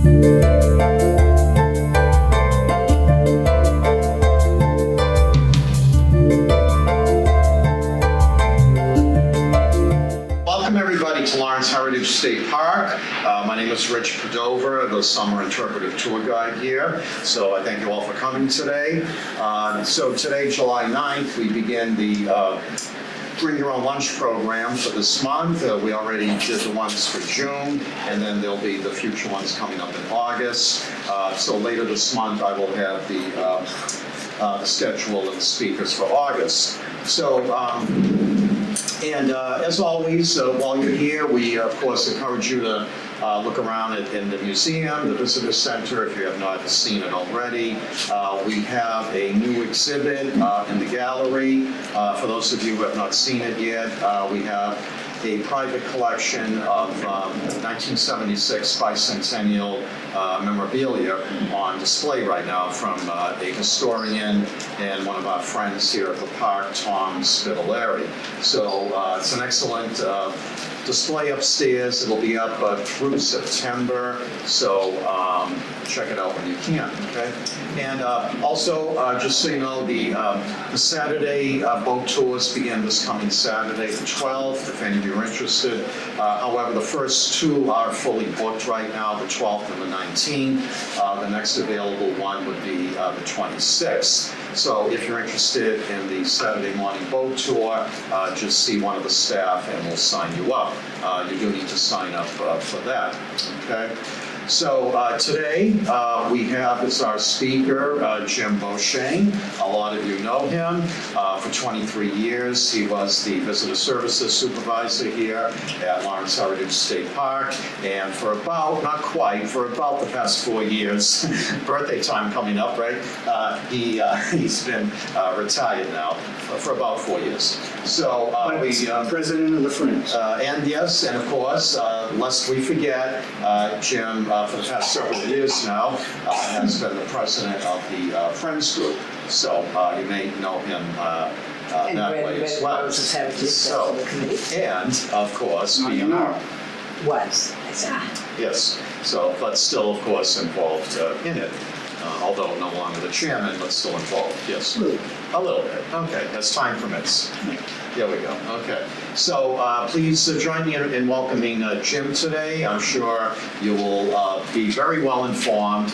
Welcome everybody to Lawrence Heritage State Park. My name is Rich Padover, the summer interpretive tour guide here. So I thank you all for coming today. So today, July 9th, we begin the Bring Your Own Lunch program for this month. We already did the ones for June, and then there'll be the future ones coming up in August. So later this month, I will have the schedule and the speakers for August. So, as always, while you're here, we of course encourage you to look around in the museum, the visitor center, if you have not seen it already. We have a new exhibit in the gallery. For those of you who have not seen it yet, we have a private collection of 1976 bicentennial memorabilia on display right now from a historian and one of our friends here at the park, Tom Spitaleri. So it's an excellent display upstairs. It'll be up through September, so check it out when you can, okay? And also, just so you know, the Saturday boat tours begin this coming Saturday, the 12th, if any of you are interested. However, the first two are fully booked right now, the 12th and the 19th. The next available one would be the 26th. So if you're interested in the Saturday morning boat tour, just see one of the staff and we'll sign you up. You do need to sign up for that, okay? So today we have as our speaker Jim Beauchesne. A lot of you know him. For 23 years, he was the visitor services supervisor here at Lawrence Heritage State Park. And for about, not quite, for about the past 4 years, birthday time coming up, right? He's been retired now for about 4 years. So president of the Friends. And yes, and of course, lest we forget, Jim, for the past several years now, has been the president of the Friends Group. So you may know him that way as well. So, and of course, being was. Yes, so, but still, of course, involved in it. Although no longer the chairman, but still involved, yes. A little bit, okay, as time permits. There we go, okay. So please join me in welcoming Jim today. I'm sure you will be very well informed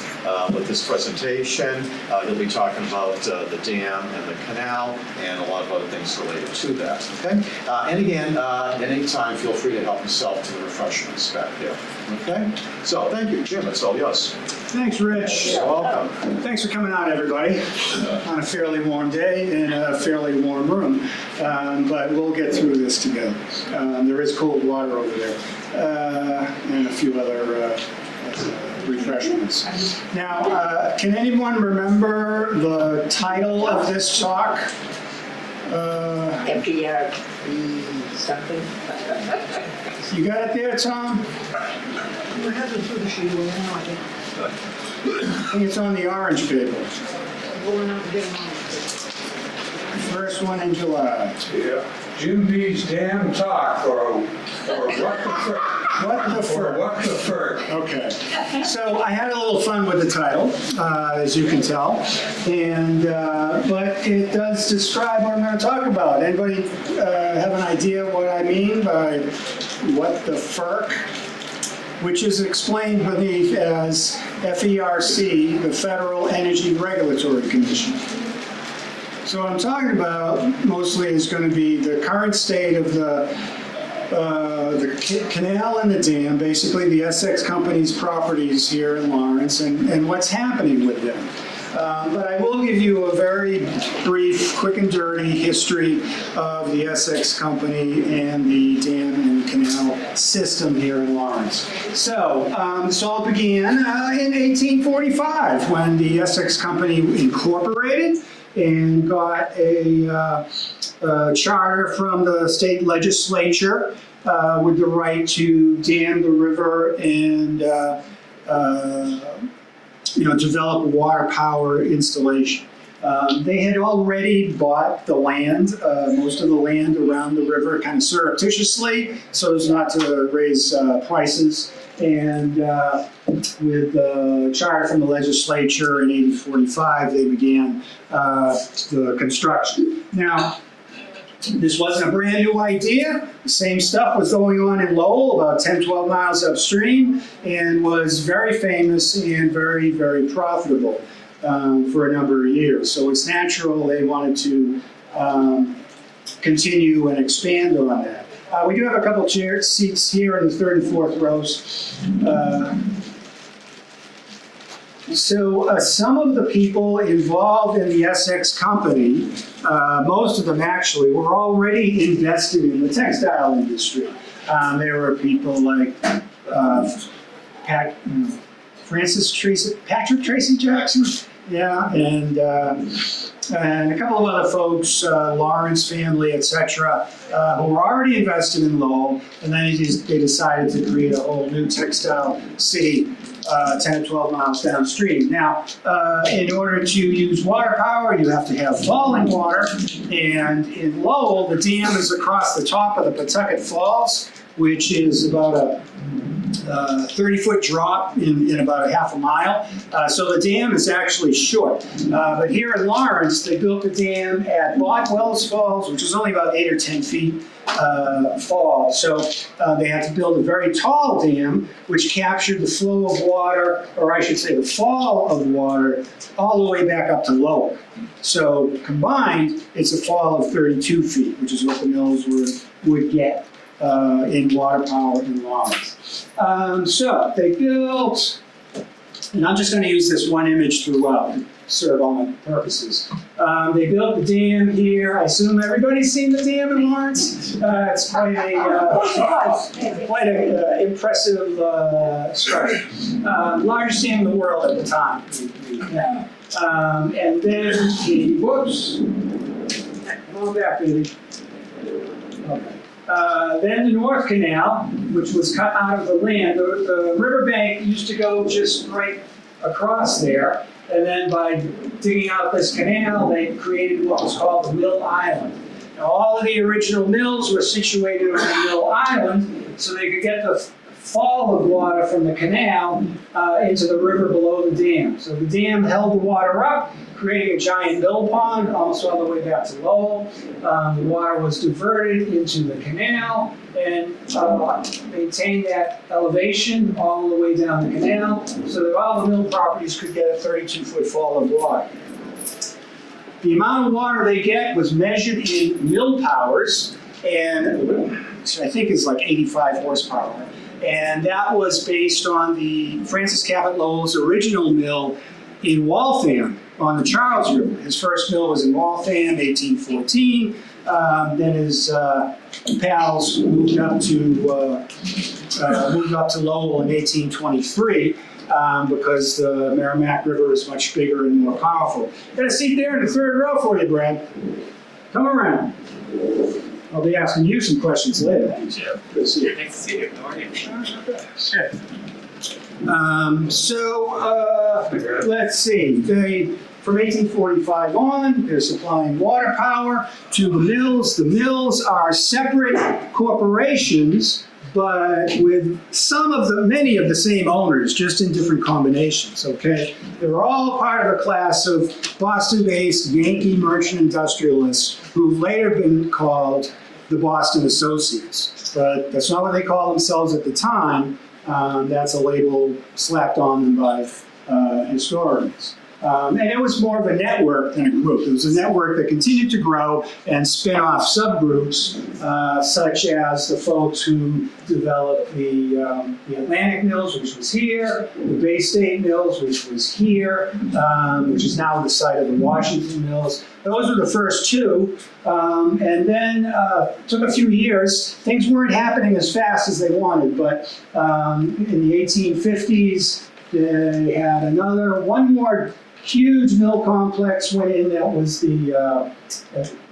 with this presentation. He'll be talking about the dam and the canal and a lot of other things related to that, okay? And again, at any time, feel free to help yourself to the refreshments back there, okay? So thank you, Jim, it's all yours. Thanks, Rich. You're welcome. Thanks for coming out, everybody, on a fairly warm day in a fairly warm room. But we'll get through this together. There is cold water over there and a few other refreshments. Now, can anyone remember the title of this talk? FDR something. You got it there, Tom? We're heading through the sheet now, I think. I think it's on the orange paper. Going out to get them on. First one in July. Yeah. Jim B's Dam Talk, or what the frick? What the frick? Or what the frick? Okay. So I had a little fun with the title, as you can tell, and but it does describe what I'm going to talk about. Anybody have an idea what I mean by what the FERC? Which is explained beneath as FERC, the Federal Energy Regulatory Commission. So what I'm talking about mostly is going to be the current state of the canal and the dam, basically the Essex Company's properties here in Lawrence, and what's happening with them. But I will give you a very brief, quick and dirty history of the Essex Company and the dam and canal system here in Lawrence. So this all began in 1845 when the Essex Company incorporated and got a charter from the state legislature with the right to dam the river and develop water power installation. They had already bought the land, most of the land around the river, kind of surreptitiously, so as not to raise prices And with the charter from the legislature in 1845, they began the construction. Now, this wasn't a brand new idea. The same stuff was going on in Lowell, about 10, 12 miles upstream, and was very famous and very, very profitable for a number of years. So it's natural they wanted to continue and expand on that. We do have a couple seats here in the third and fourth rows. So some of the people involved in the Essex company, most of them actually, were already invested in the textile industry. There were people like Patrick Tracy Jackson, yeah, and a couple of other folks, Lawrence family, etc., who were already invested in Lowell, and then they decided to create a whole new textile city 10 or 12 miles downstream. Now, in order to use water power, you have to have falling water, and in Lowell, the dam is across the top of the Pawtucket Falls, which is about a 30-foot drop in about a half a mile. So the dam is actually short. But here in Lawrence, they built the dam at Botwell's Falls, which is only about 8 or 10 feet fall. So they had to build a very tall dam, which captured the flow of water, or I should say the fall of water, all the way back up to Lowell. So combined, it's a fall of 32 feet, which is what the mills would get in water power in Lawrence. So they built, and I'm just going to use this one image throughout to serve all my purposes. They built the dam here. I assume everybody's seen the dam in Lawrence. It's quite a impressive structure. Largest dam in the world at the time. And then whoops, come on back, baby. Okay. Then the North Canal, which was cut out of the land. The riverbank used to go just right across there, and then by digging out this canal, they created what was called the Mill Island. Now, all of the original mills were situated on the Mill Island, so they could get the fall of water from the canal into the river below the dam. So the dam held the water up, creating a giant mill pond almost all the way back to Lowell. The water was diverted into the canal and maintained that elevation all the way down the canal so that all the mill properties could get a 32-foot fall of water. The amount of water they get was measured in mill powers, and I think it's like 85 horsepower. And that was based on the Francis Cabot Lowell's original mill in Waltham on the Charles River. His first mill was in Waltham, 1814. Then his pals moved up to Lowell in 1823 because the Merrimack River is much bigger and more powerful. Got a seat there in the third row for you, Brad. Come around. I'll be asking you some questions later. Thanks, Jeff. Good to see you. Nice to see you. How are you? Let's see. From 1845 on, they're supplying water power to the mills. The mills are separate corporations, but with many of the same owners, just in different combinations, okay? They're all part of a class of Boston-based Yankee merchant industrialists who've later been called the Boston Associates. But that's not what they called themselves at the time. That's a label slapped on them by historians. And it was more of a network than a group. It was a network that continued to grow and spin off subgroups, such as the folks who developed the Atlantic Mills, which was here, the Bay State Mills, which was here, which is now the site of the Washington Mills. Those were the first two. And then it took a few years. Things weren't happening as fast as they wanted, but in the 1850s, they had one more huge mill complex went in. That was the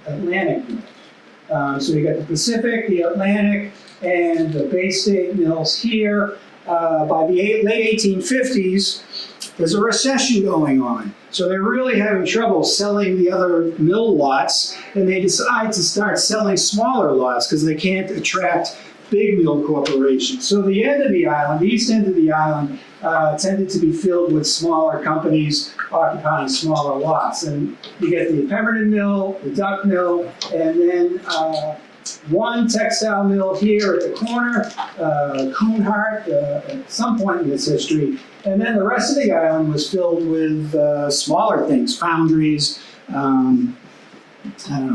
Atlantic Mill. So you got the Pacific, the Atlantic, and the Bay State Mills here. By the late 1850s, there's a recession going on. So they're really having trouble selling the other mill lots, and they decide to start selling smaller lots because they can't attract big mill corporations. So the end of the island, the east end of the island, tended to be filled with smaller companies occupying smaller lots. And you get the Pemberton Mill, the Duck Mill, and then one textile mill here at the corner, Coonhart, at some point in its history. And then the rest of the island was filled with smaller things, foundries,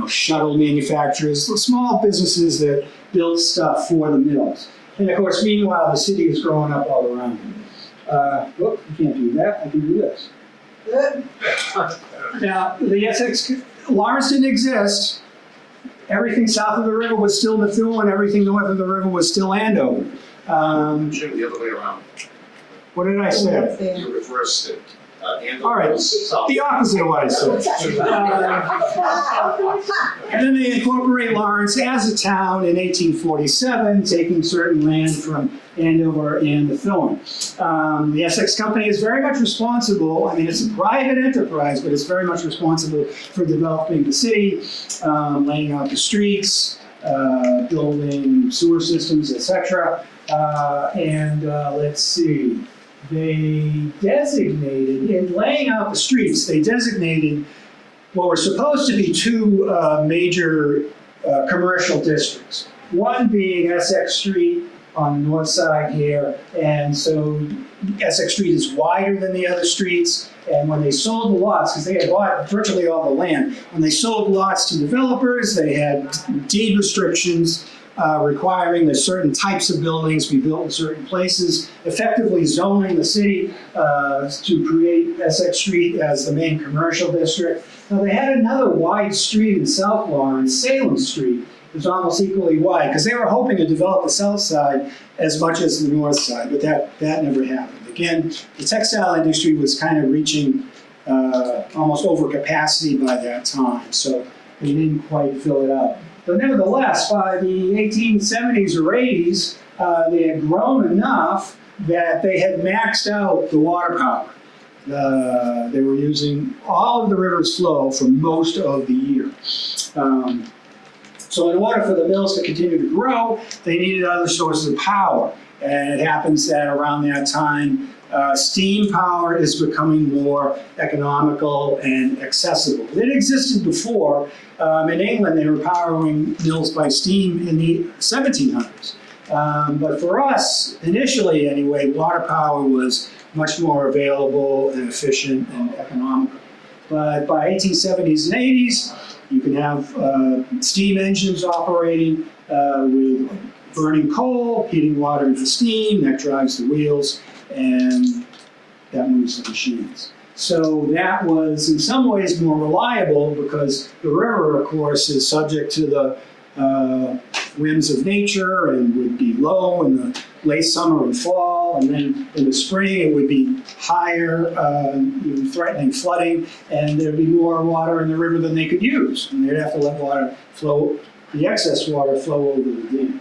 shuttle manufacturers, small businesses that built stuff for the mills. And of course, meanwhile, the city is growing up all around. Look, you can't do that, I can do this. Now, the Essex, Lawrence didn't exist. Everything south of the river was still Methuen, everything north of the river was still Andover. Jim, the other way around. What did I say? You reversed it. All right, the opposite of what I said. And then they incorporate Lawrence as a town in 1847, taking certain land from Andover and Methuen. The Essex Company is very much responsible, I mean, it's a private enterprise, but it's very much responsible for developing the city, laying out the streets, building sewer systems, etc. Let's see. They designated, in laying out the streets, they designated what were supposed to be two major commercial districts. One being Essex Street on the north side here, and so Essex Street is wider than the other streets, and when they sold the lots, because they had bought virtually all the land, when they sold lots to developers, they had deed restrictions requiring that certain types of buildings be built in certain places, effectively zoning the city to create Essex Street as the main commercial district. Now they had another wide street in South Lawrence, Salem Street, it was almost equally wide, because they were hoping to develop the south side as much as the north side, but that never happened. Again, the textile industry was kind of reaching almost over capacity by that time, so they didn't quite fill it out. But nevertheless, by the 1870s or 80s, they had grown enough that they had maxed out the water power. They were using all of the river's flow for most of the year. So in order for the mills to continue to grow, they needed other sources of power. And it happens that around that time, steam power is becoming more economical and accessible. It existed before. In England, they were powering mills by steam in the 1700s. But for us, initially anyway, water power was much more available and efficient and economical. But by 1870s and 80s, you can have steam engines operating with burning coal, heating water into steam, that drives the wheels, and that moves the machines. So that was in some ways more reliable because the river, of course, is subject to the whims of nature and would be low in the late summer and fall, and then in the spring it would be higher, even threatening flooding, and there'd be more water in the river than they could use, and they'd have to let water flow, the excess water flow over the dam.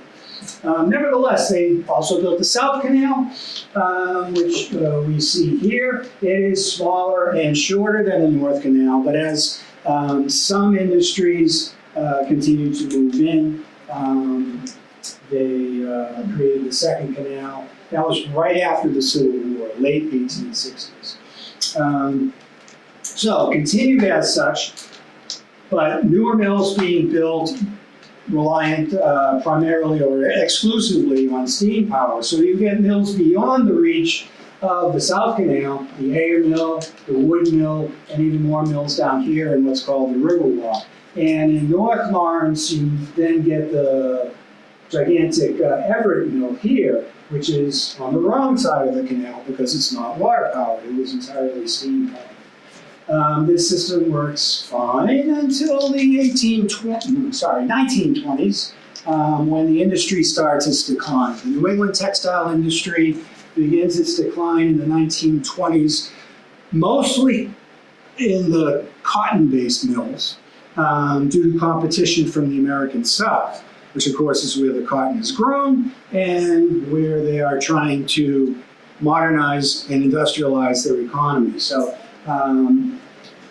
Nevertheless, they also built the South Canal, which we see here. It is smaller and shorter than the North Canal, but as some industries continue to move in, they created the Second Canal. That was right after the Civil War, late 1860s. So continued as such, but newer mills being built reliant primarily or exclusively on steam power. So you get mills beyond the reach of the South Canal, the Ayer Mill, the Wood Mill, and even more mills down here in what's called the Riverwalk. And in North Lawrence, you then get the gigantic Everett Mill here, which is on the wrong side of the canal because it's not water powered, it was entirely steam powered. This system works fine until the 1920s, when the industry starts its decline. The New England textile industry begins its decline in the 1920s, mostly in the cotton-based mills, due to competition from the American South, which of course is where the cotton is grown and where they are trying to modernize and industrialize their economy. So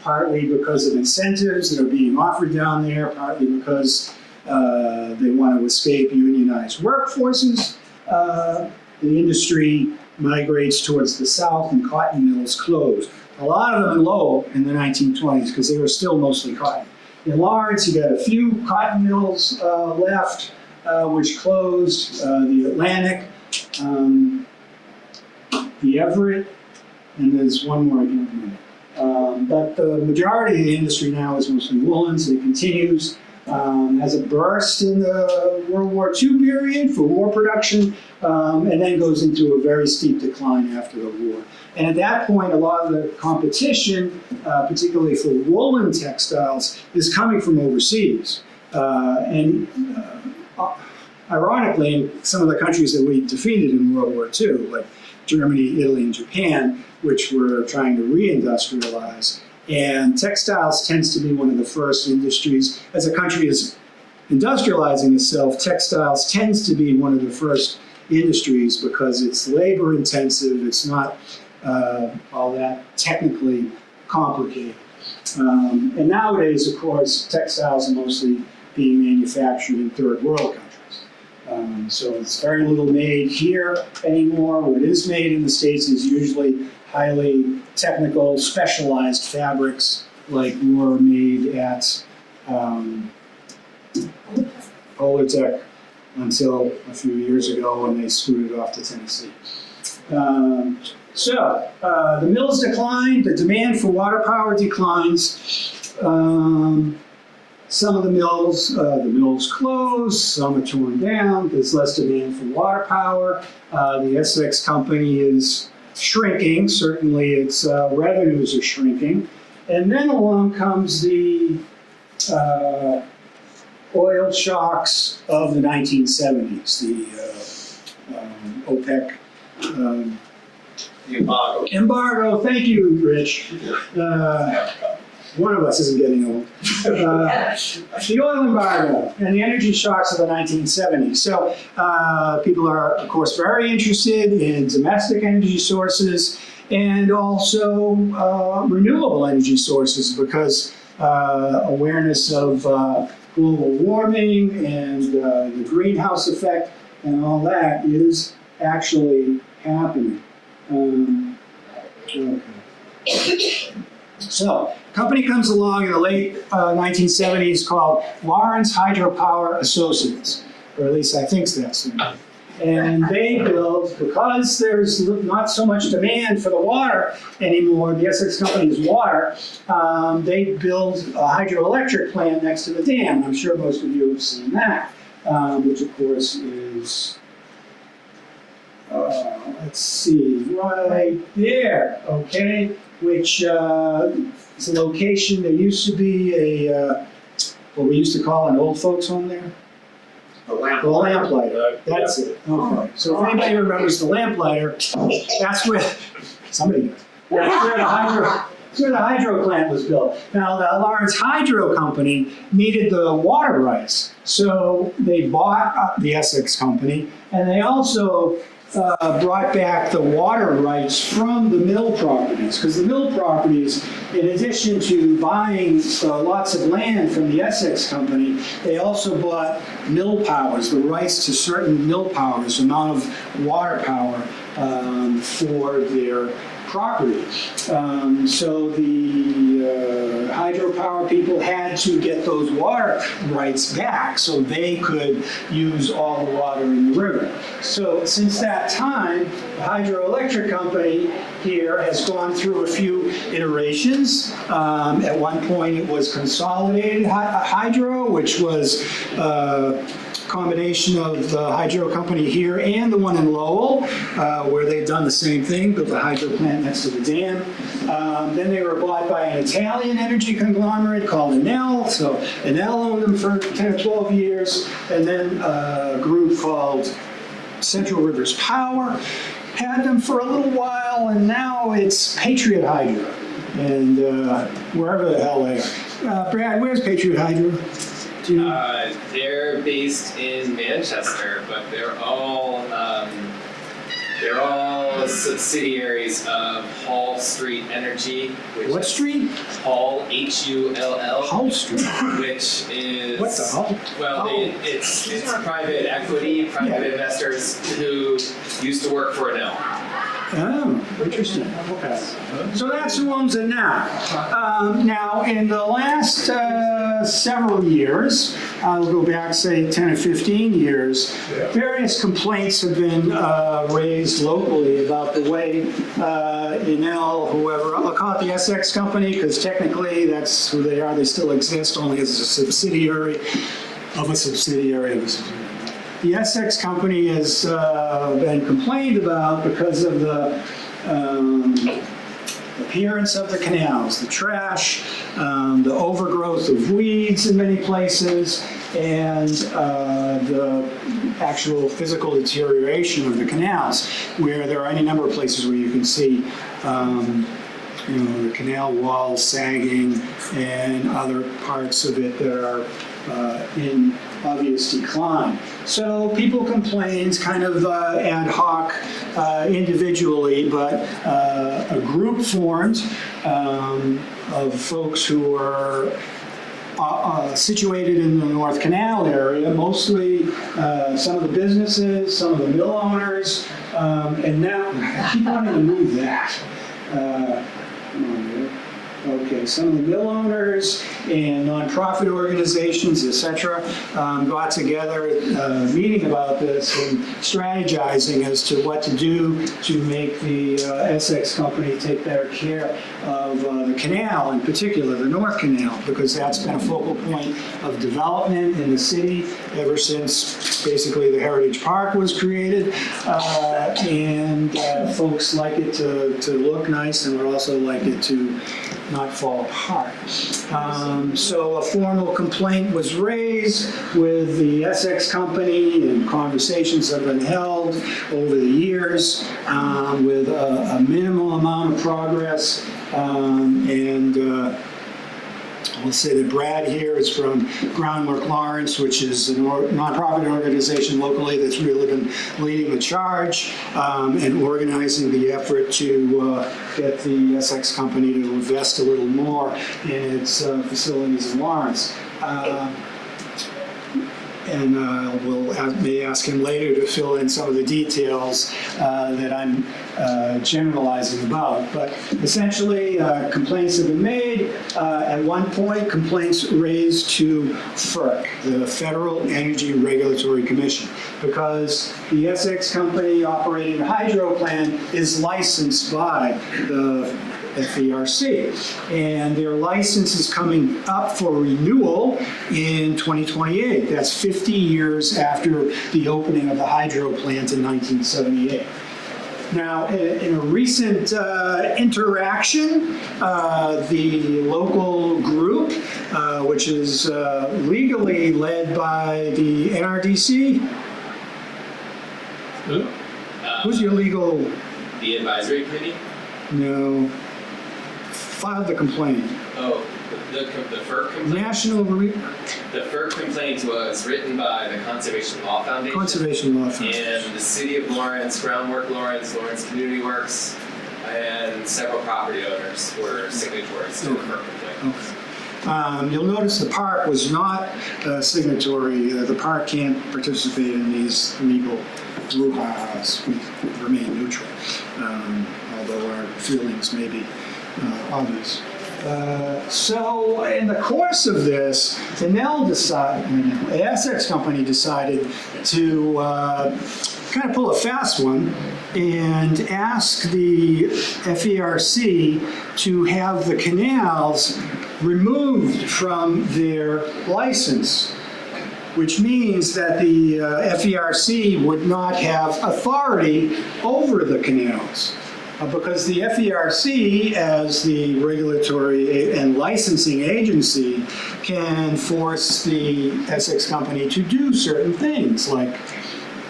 partly because of incentives that are being offered down there, partly because They want to escape unionized workforces. The industry migrates towards the south and cotton mills close. A lot of them in Lowell in the 1920s because they were still mostly cotton. In Lawrence, you got a few cotton mills left, which closed, the Atlantic, the Everett, and there's one more I can't remember. But the majority of the industry now is mostly woolens. It continues, has a burst in the World War II period for war production, and then goes into a very steep decline after the war. And at that point, a lot of the competition, particularly for woolen textiles, is coming from overseas. Ironically, in some of the countries that we defeated in World War II, like Germany, Italy, and Japan, which were trying to reindustrialize. And textiles tends to be one of the first industries. As a country is industrializing itself, textiles tends to be one of the first industries because it's labor intensive, it's not all that technically complicated. And nowadays, of course, textiles are mostly being manufactured in third world countries. So it's very little made here anymore. What is made in the States is usually highly technical, specialized fabrics like were made at Polartec until a few years ago when they scooted off to Tennessee. The mills decline, the demand for water power declines. Some of the mills close, some are torn down, there's less demand for water power. The Essex company is shrinking, certainly its revenues are shrinking. And then along comes the oil shocks of the 1970s, the OPEC embargo. Thank you, Rich. One of us isn't getting old. The oil embargo and the energy shocks of the 1970s. So people are, of course, very interested in domestic energy sources and also renewable energy sources because awareness of global warming and the greenhouse effect and all that is actually happening. So, a company comes along in the late 1970s called Lawrence Hydropower Associates, or at least I think that's the name. And they build, because there's not so much demand for the water anymore, the Essex company's water, they build a hydroelectric plant next to the dam. I'm sure most of you have seen that, which of course is, let's see, right there, okay? Which is a location, there used to be a, what we used to call an old folks home there. The lamplighter, that's it. Okay. So if anybody remembers the lamplighter, that's where, somebody does. That's where the hydro plant was built. Now, the Lawrence Hydro Company needed the water rights, so they bought the Essex Company, and they also brought back the water rights from the mill properties, because the mill properties, in addition to buying lots of land from the Essex Company, they also bought mill powers, the rights to certain mill powers, amount of water power for their property. So the hydropower people had to get those water rights back so they could use all the water in the river. So since that time, the hydroelectric company here has gone through a few iterations. At one point it was Consolidated Hydro, which was combination of the hydro company here and the one in Lowell, where they've done the same thing, built a hydro plant next to the dam. Then they were bought by an Italian energy conglomerate called Enel. So Enel owned them for 10 or 12 years. And then a group called Central Rivers Power had them for a little while, and now it's Patriot Hydro. And wherever the hell they are. Brad, where's Patriot Hydro? They're based in Manchester, but they're all They're all subsidiaries of Hall Street Energy, which What is street? Hall, Hull, Hull Street. which is What the hell? Well, it's private equity, private investors who used to work for Enel. Oh, interesting. Okay. So that's who owns it now. Now, in the last several years, I'll go back, say, 10 or 15 years, various complaints have been raised locally about the way Enel, whoever, I'll call it the SX company, because technically that's who they are. They still exist only as a subsidiary of a subsidiary of a subsidiary. The Essex company has been complained about because of the appearance of the canals, the trash, the overgrowth of weeds in many places, and the actual physical deterioration of the canals, where there are any number of places where you can see the canal walls sagging and other parts of it that are in obvious decline. So people complain, kind of ad hoc, individually, but a group formed of folks who are situated in the North Canal area, mostly some of the businesses, some of the mill owners, and now I keep wanting to move that. Come on, dude. Okay, some of the mill owners and nonprofit organizations, etc., got together, meeting about this and strategizing as to what to do to make the Essex company take better care of the canal, in particular the North Canal, because that's been a focal point of development in the city ever since basically the Heritage Park was created, and folks like it to look nice and would also like it to not fall apart. So a formal complaint was raised with the Essex company, and conversations have been held over the years with a minimal amount of progress. We'll say that Brad here is from Groundwork Lawrence, which is a nonprofit organization locally that's really been leading the charge and organizing the effort to get the Essex company to invest a little more in its facilities in Lawrence. May ask him later to fill in some of the details that I'm generalizing about. But essentially, complaints have been made. At one point, complaints raised to FERC, the Federal Energy Regulatory Commission, because the Essex company operating the hydro plant is licensed by the FERC, and their license is coming up for renewal in 2028. That's 50 years after the opening of the hydro plant in 1978. Now, in a recent interaction, the local group, which is legally led by the NRDC, who's your legal? The advisory committee? No. Filed the complaint. Oh, the FERC complaint? The FERC complaint was written by the Conservation Law Foundation. Conservation Law Foundation. And the City of Lawrence, Groundwork Lawrence, Lawrence Community Works, and several property owners were signatories to the FERC complaint. Okay. You'll notice the park was not a signatory. The park can't participate in these legal brouhahas. We remain neutral, although our feelings may be obvious. So in the course of this, the Essex company decided to kind of pull a fast one and ask the FERC to have the canals removed from their license, which means that the FERC would not have authority over the canals. Because the FERC, as the regulatory and licensing agency, can force the Essex company to do certain things, like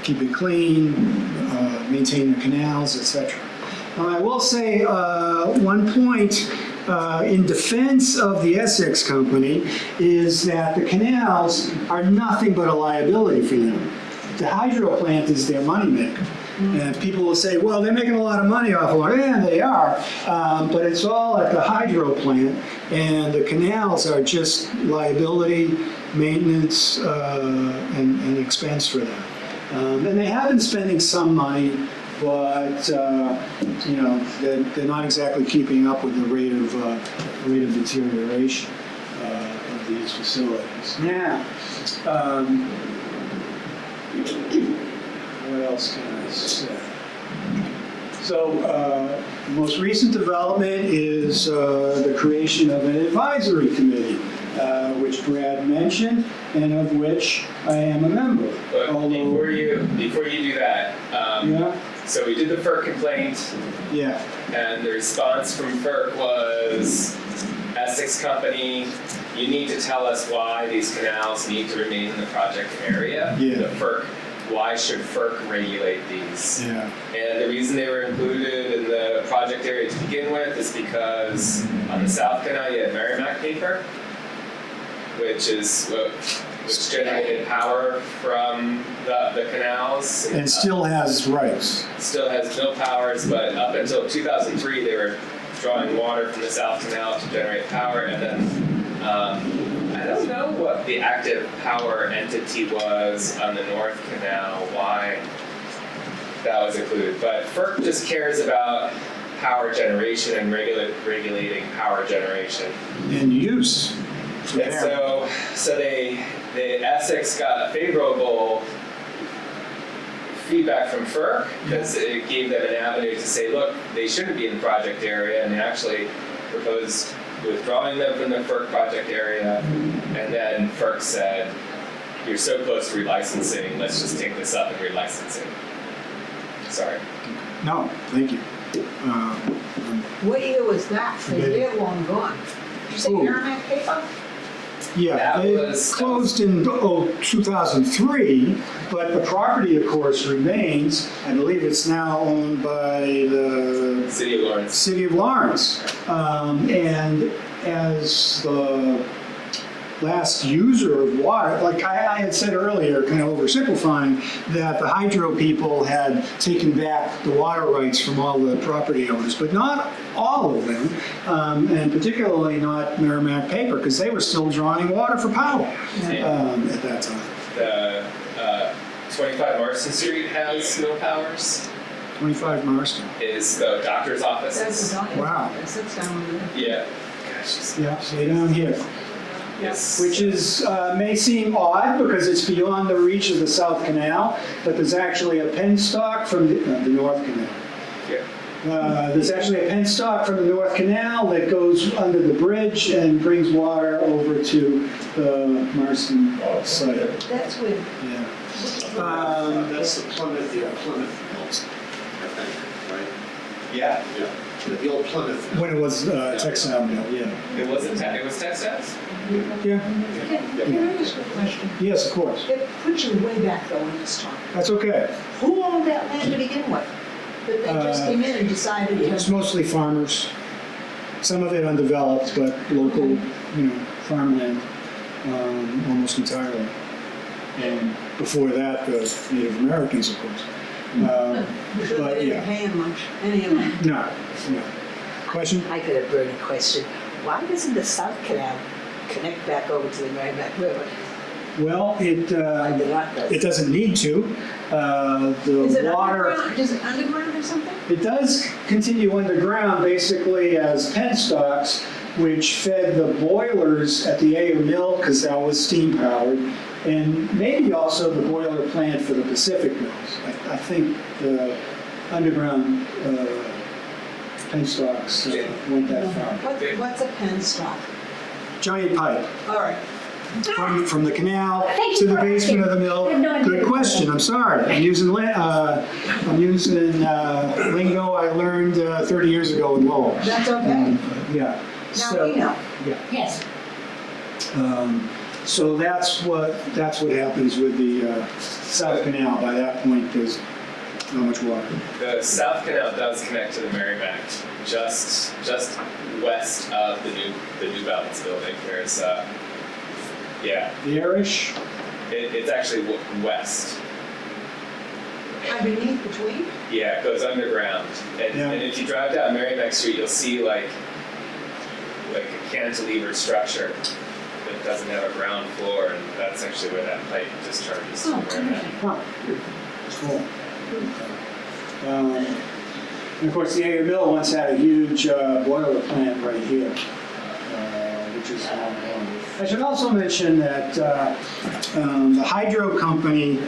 keep it clean, maintain the canals, etc. I will say one point in defense of the Essex company is that the canals are nothing but a liability for them. The hydro plant is their moneymaker. And people will say, well, they're making a lot of money off of it. Yeah, they are. But it's all at the hydro plant, and the canals are just liability, maintenance, and expense for them. And they have been spending some money, but they're not exactly keeping up with the rate of deterioration of these facilities. Now, what else can I say? So, the most recent development is the creation of an advisory committee, which Brad mentioned, and of which I am a member. But Although, before you do that, yeah, so we did the FERC complaint, yeah, and the response from FERC was, Essex Company, you need to tell us why these canals need to remain in the project area. Yeah. The FERC, why should FERC regulate these? yeah, And the reason they were included in the project area to begin with is because on the South Canal you had Merrimack paper, which generated power from the canals. and still has rights. Still has mill powers, but up until 2003 they were drawing water from the South Canal to generate power, and then I don't know what the active power entity was on the North Canal, why that was included, but FERC just cares about power generation and regulating power generation. And use. for And them. so the Essex got a favorable feedback from FERC because it gave them an avenue to say, look, they shouldn't be in the project area, and they actually proposed withdrawing them from the FERC project area. And then FERC said, you're so close to relicensing, let's just take this up and relicense it. Sorry. No, thank you. What year was that? Because they're long gone. Did you say Ooh. Merrimack paper? Yeah, That it was- closed in 2003, but the property, of course, remains. I believe it's now owned by the City of Lawrence. City of Lawrence. And as the last user of water, like I had said earlier, kind of oversimplifying, that the hydro people had taken back the water rights from all the property owners, but not all of them, and particularly not Merrimack Paper, because they were still drawing water for power at that time. The 25 Marston Street has mill powers, 25 Marston. is the doctor's That's offices. the doctor. Wow. That's down over there. Yeah. Gosh, it's- Yeah, way down here. yes. Which is, may seem odd because it's beyond the reach of the South Canal, but there's actually a penstock from the North Canal. Yeah. There's actually a penstock from the North Canal that goes under the bridge and brings water over to the Marston site. That's weird. Yeah. That's the Plymouth Mills, I think, right? Yeah. Yeah. The old Plymouth. Mill. When it was Textile Mill, yeah. It wasn't it was Texas? Yeah, Can I ask a question? yes, of course. It puts you way back though in this time. That's okay. Who owned that land to begin with? That they just came in and decided It's to, mostly farmers. Some of it undeveloped, but local, farmland, almost entirely. And before that, the Native Americans, of course. I'm sure But, they yeah. didn't pay him much, any of them. No. Question? I got a burning question. Why doesn't the South Canal connect back over to the Merrimack River? Well, it Like does. it doesn't need to. Is it The water, underground? Is it underground or something? it does continue underground basically as penstocks, which fed the boilers at the Ayer Mill, because that was steam powered, and maybe also the boiler plant for the Pacific Mills. I think the underground penstocks went that far. What's a penstock? Giant pipe. All right. From the canal Thank to you the for basement of the asking. mill. I have no idea. Good question, I'm sorry. I'm using lingo I learned 30 years ago in Lowell. That's okay. Yeah. Now we know. Yes. So that's what happens with the South Canal. By that point, there's not much water. The South Canal does connect to the Merrimack, just west of the new Balance building. There's The Irish, it's actually west. Underneath, between? Yeah, it goes underground. And, Yeah. and if you drive down Merrimack Street, you'll see like a cantilever structure that doesn't have a ground floor, and that's actually where that pipe discharges to Oh, Merrimack. Huh. Cool. And of course, the Ayer Mill once had a huge boiler plant right here, which is long gone. I should also mention that the hydro company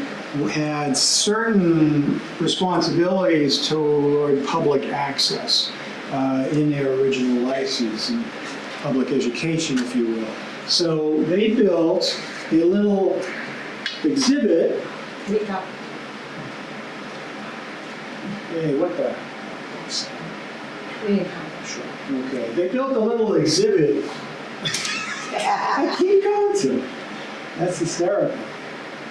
had certain responsibilities toward public access in their original license and public education, if you will. So they built a little exhibit. Wake up. Hey, what the? Wake up. Okay, they built a little exhibit. I keep going to. That's hysterical.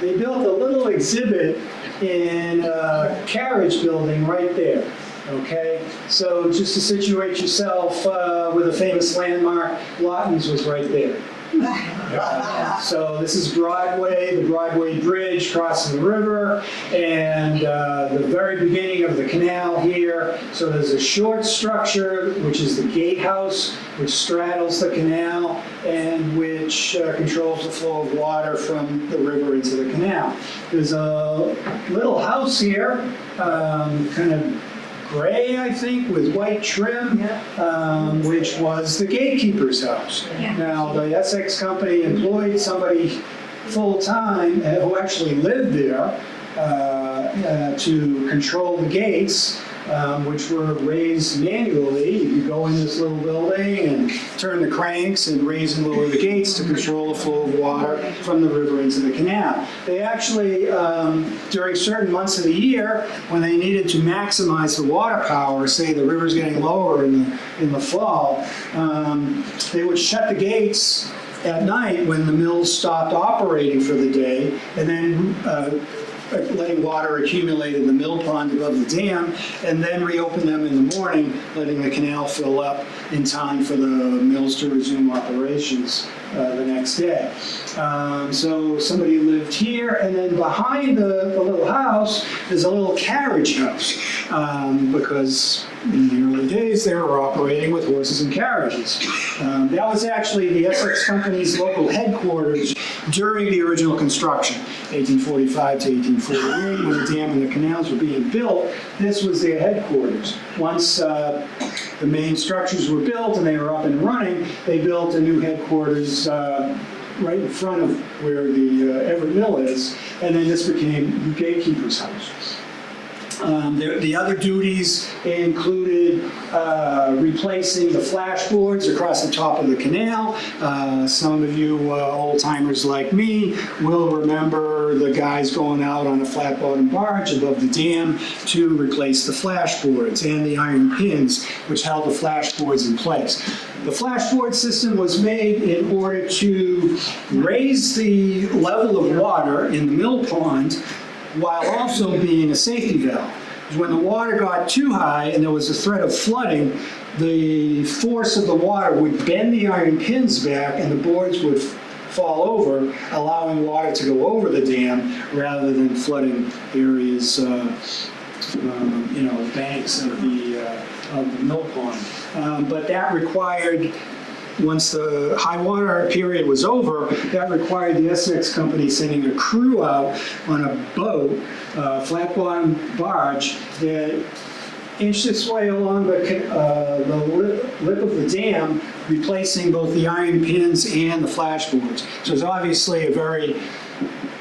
They built a little exhibit in a carriage building right there. Okay, so just to situate yourself with a famous landmark, Lawton's was right there. So this is Broadway, the Broadway Bridge crossing the river, and the very beginning of the canal here. So there's a short structure, which is the gatehouse, which straddles the canal and which controls the flow of water from the river into the canal. There's a little house here, kind of gray, I think, with white trim, which was the gatekeeper's house. Now, the Essex company employed somebody full-time who actually lived there to control the gates, which were raised manually. You could go in this little building and turn the cranks and raise and lower the gates to control the flow of water from the river into the canal. They actually, during certain months of the year, when they needed to maximize the water power, say the river's getting lower in the fall, they would shut the gates at night when the mills stopped operating for the day, and then letting water accumulate in the mill pond above the dam, and then reopen them in the morning, letting the canal fill up in time for the mills to resume operations the next day. So somebody lived here, and then behind the little house is a little carriage house, because in the early days they were operating with horses and carriages. That was actually the Essex Company's local headquarters during the original construction, 1845 to 1848, when the dam and the canals were being built. This was their headquarters. Once the main structures were built and they were up and running, they built a new headquarters right in front of where the Everett Mill is, and then this became the gatekeeper's house. The other duties included replacing the flashboards across the top of the canal. Some of you old-timers like me will remember the guys going out on a flat-bottom barge above the dam to replace the flashboards and the iron pins which held the flashboards in place. The flashboard system was made in order to raise the level of water in the mill pond while also being a safety valve. When the water got too high and there was a threat of flooding, the force of the water would bend the iron pins back and the boards would fall over, allowing water to go over the dam rather than flooding areas, banks of the mill pond. But that required, once the high water period was over, that required the Essex Company sending a crew out on a boat, flat-bottom barge, that inched its way along the lip of the dam, replacing both the iron pins and the flashboards. So it's obviously a very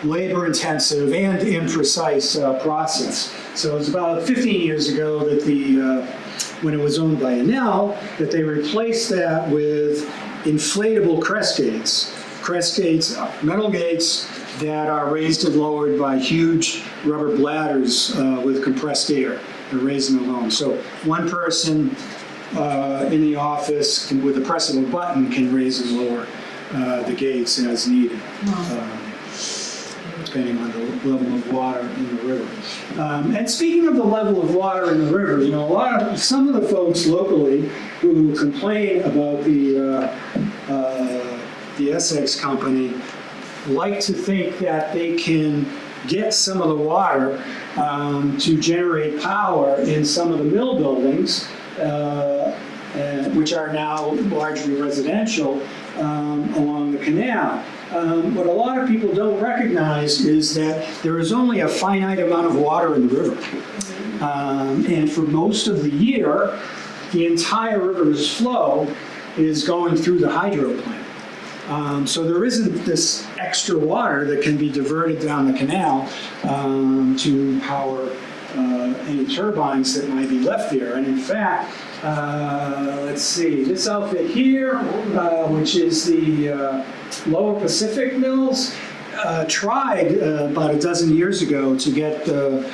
labor-intensive and imprecise process. So it was about 15 years ago that when it was owned by Enel, that they replaced that with inflatable crest gates. Crest gates, metal gates that are raised and lowered by huge rubber bladders with compressed air. They're raising alone. So one person in the office with the press of a button can raise and lower the gates as needed. Depending on the level of water in the river. And speaking of the level of water in the river, some of the folks locally who complain about the Essex Company like to think that they can get some of the water to generate power in some of the mill buildings, which are now largely residential along the canal. What a lot of people don't recognize is that there is only a finite amount of water in the river. And for most of the year, the entire river's flow is going through the hydro plant. So there isn't this extra water that can be diverted down the canal to power any turbines that might be left there. And in fact, let's see, this outfit here, which is the Lower Pacific Mills, tried about a dozen years ago to get the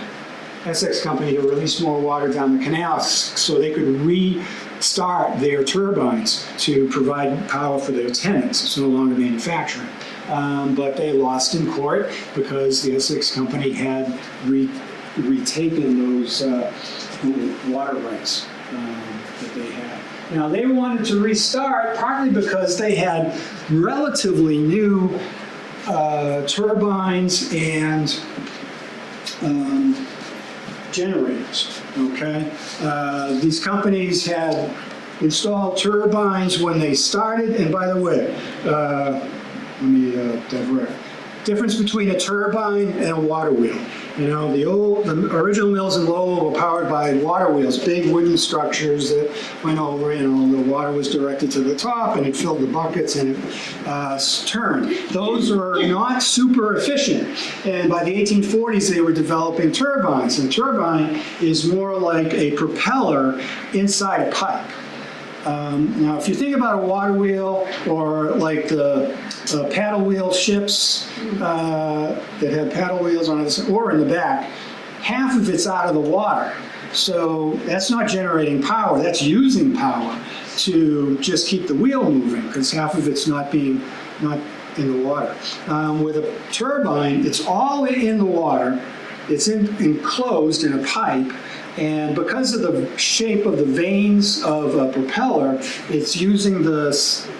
Essex company to release more water down the canal so they could restart their turbines to provide power for their tenants. It's no longer manufacturing. But they lost in court because the Essex company had retaken those water rights that they had. Now, they wanted to restart partly because they had relatively new turbines and generators, okay? These companies had installed turbines when they started, and by the way, let me divert. Difference between a turbine and a water wheel. You know, the original mills in Lowell were powered by water wheels, big wooden structures that went over, you know, the water was directed to the top and it filled the buckets and it turned. Those are not super efficient. And by the 1840s, they were developing turbines. And a turbine is more like a propeller inside a pipe. Now, if you think about a water wheel or like the paddle wheel ships that have paddle wheels on it or in the back, half of it's out of the water. So that's not generating power, that's using power to just keep the wheel moving because half of it's not in the water. With a turbine, it's all in the water, it's enclosed in a pipe, and because of the shape of the vanes of a propeller, it's using the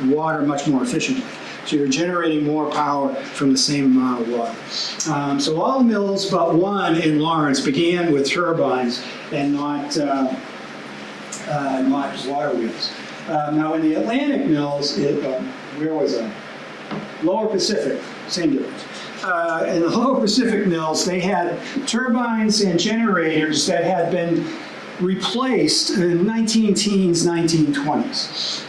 water much more efficiently. So you're generating more power from the same amount of water. So all mills but one in Lawrence began with turbines and not water wheels. Now in the Atlantic mills, where was I? Lower Pacific, same difference. In the Lower Pacific mills, they had turbines and generators that had been replaced in 19-teens, 1920s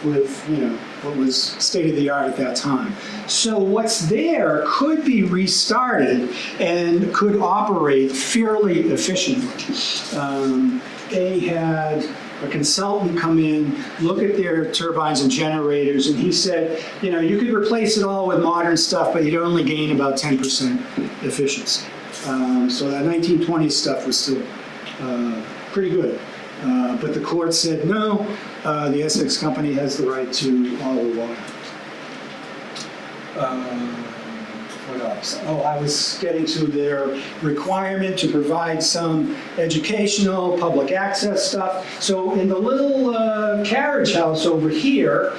with, you know, what was state-of-the-art at that time. So what's there could be restarted and could operate fairly efficiently. They had a consultant come in, look at their turbines and generators, and he said, you know, you could replace it all with modern stuff, but you'd only gain about 10% efficiency. So that 1920s stuff was still pretty good. But the court said, no, the Essex company has the right to all the water. What else? Oh, I was getting to their requirement to provide some educational, public access stuff. So in the little carriage house over here,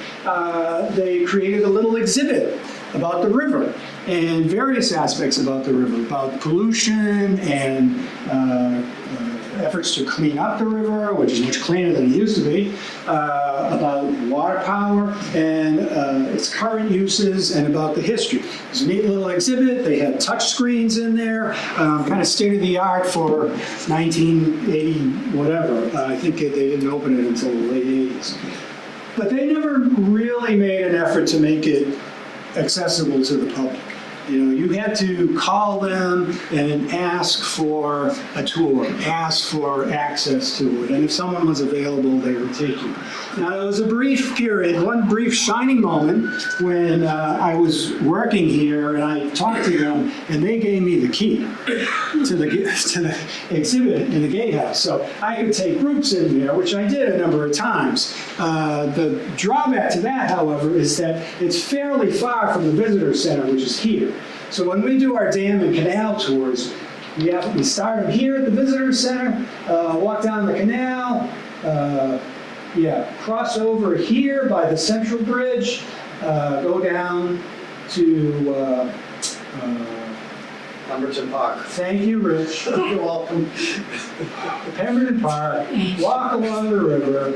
they created a little exhibit about the river and various aspects about the river, about pollution and efforts to clean up the river, which is much cleaner than it used to be, about water power and its current uses, and about the history. It's a neat little exhibit. They had touch screens in there, kind of state-of-the-art for 1980 whatever. I think they didn't open it until the late 80s. But they never really made an effort to make it accessible to the public. You know, you had to call them and ask for a tour, ask for access to it, and if someone was available, they would take you. Now, there was a brief period, one brief shining moment when I was working here and I talked to them and they gave me the key to the exhibit in the gatehouse. So I could take groups in there, which I did a number of times. The drawback to that, however, is that it's fairly far from the visitor center, which is here. So when we do our dam and canal tours, we start them here at the visitor center, walk down the canal, cross over here by the central bridge, go down to Pemberton Park. Thank you, Rich. You're welcome. Pemberton Park, walk along the river.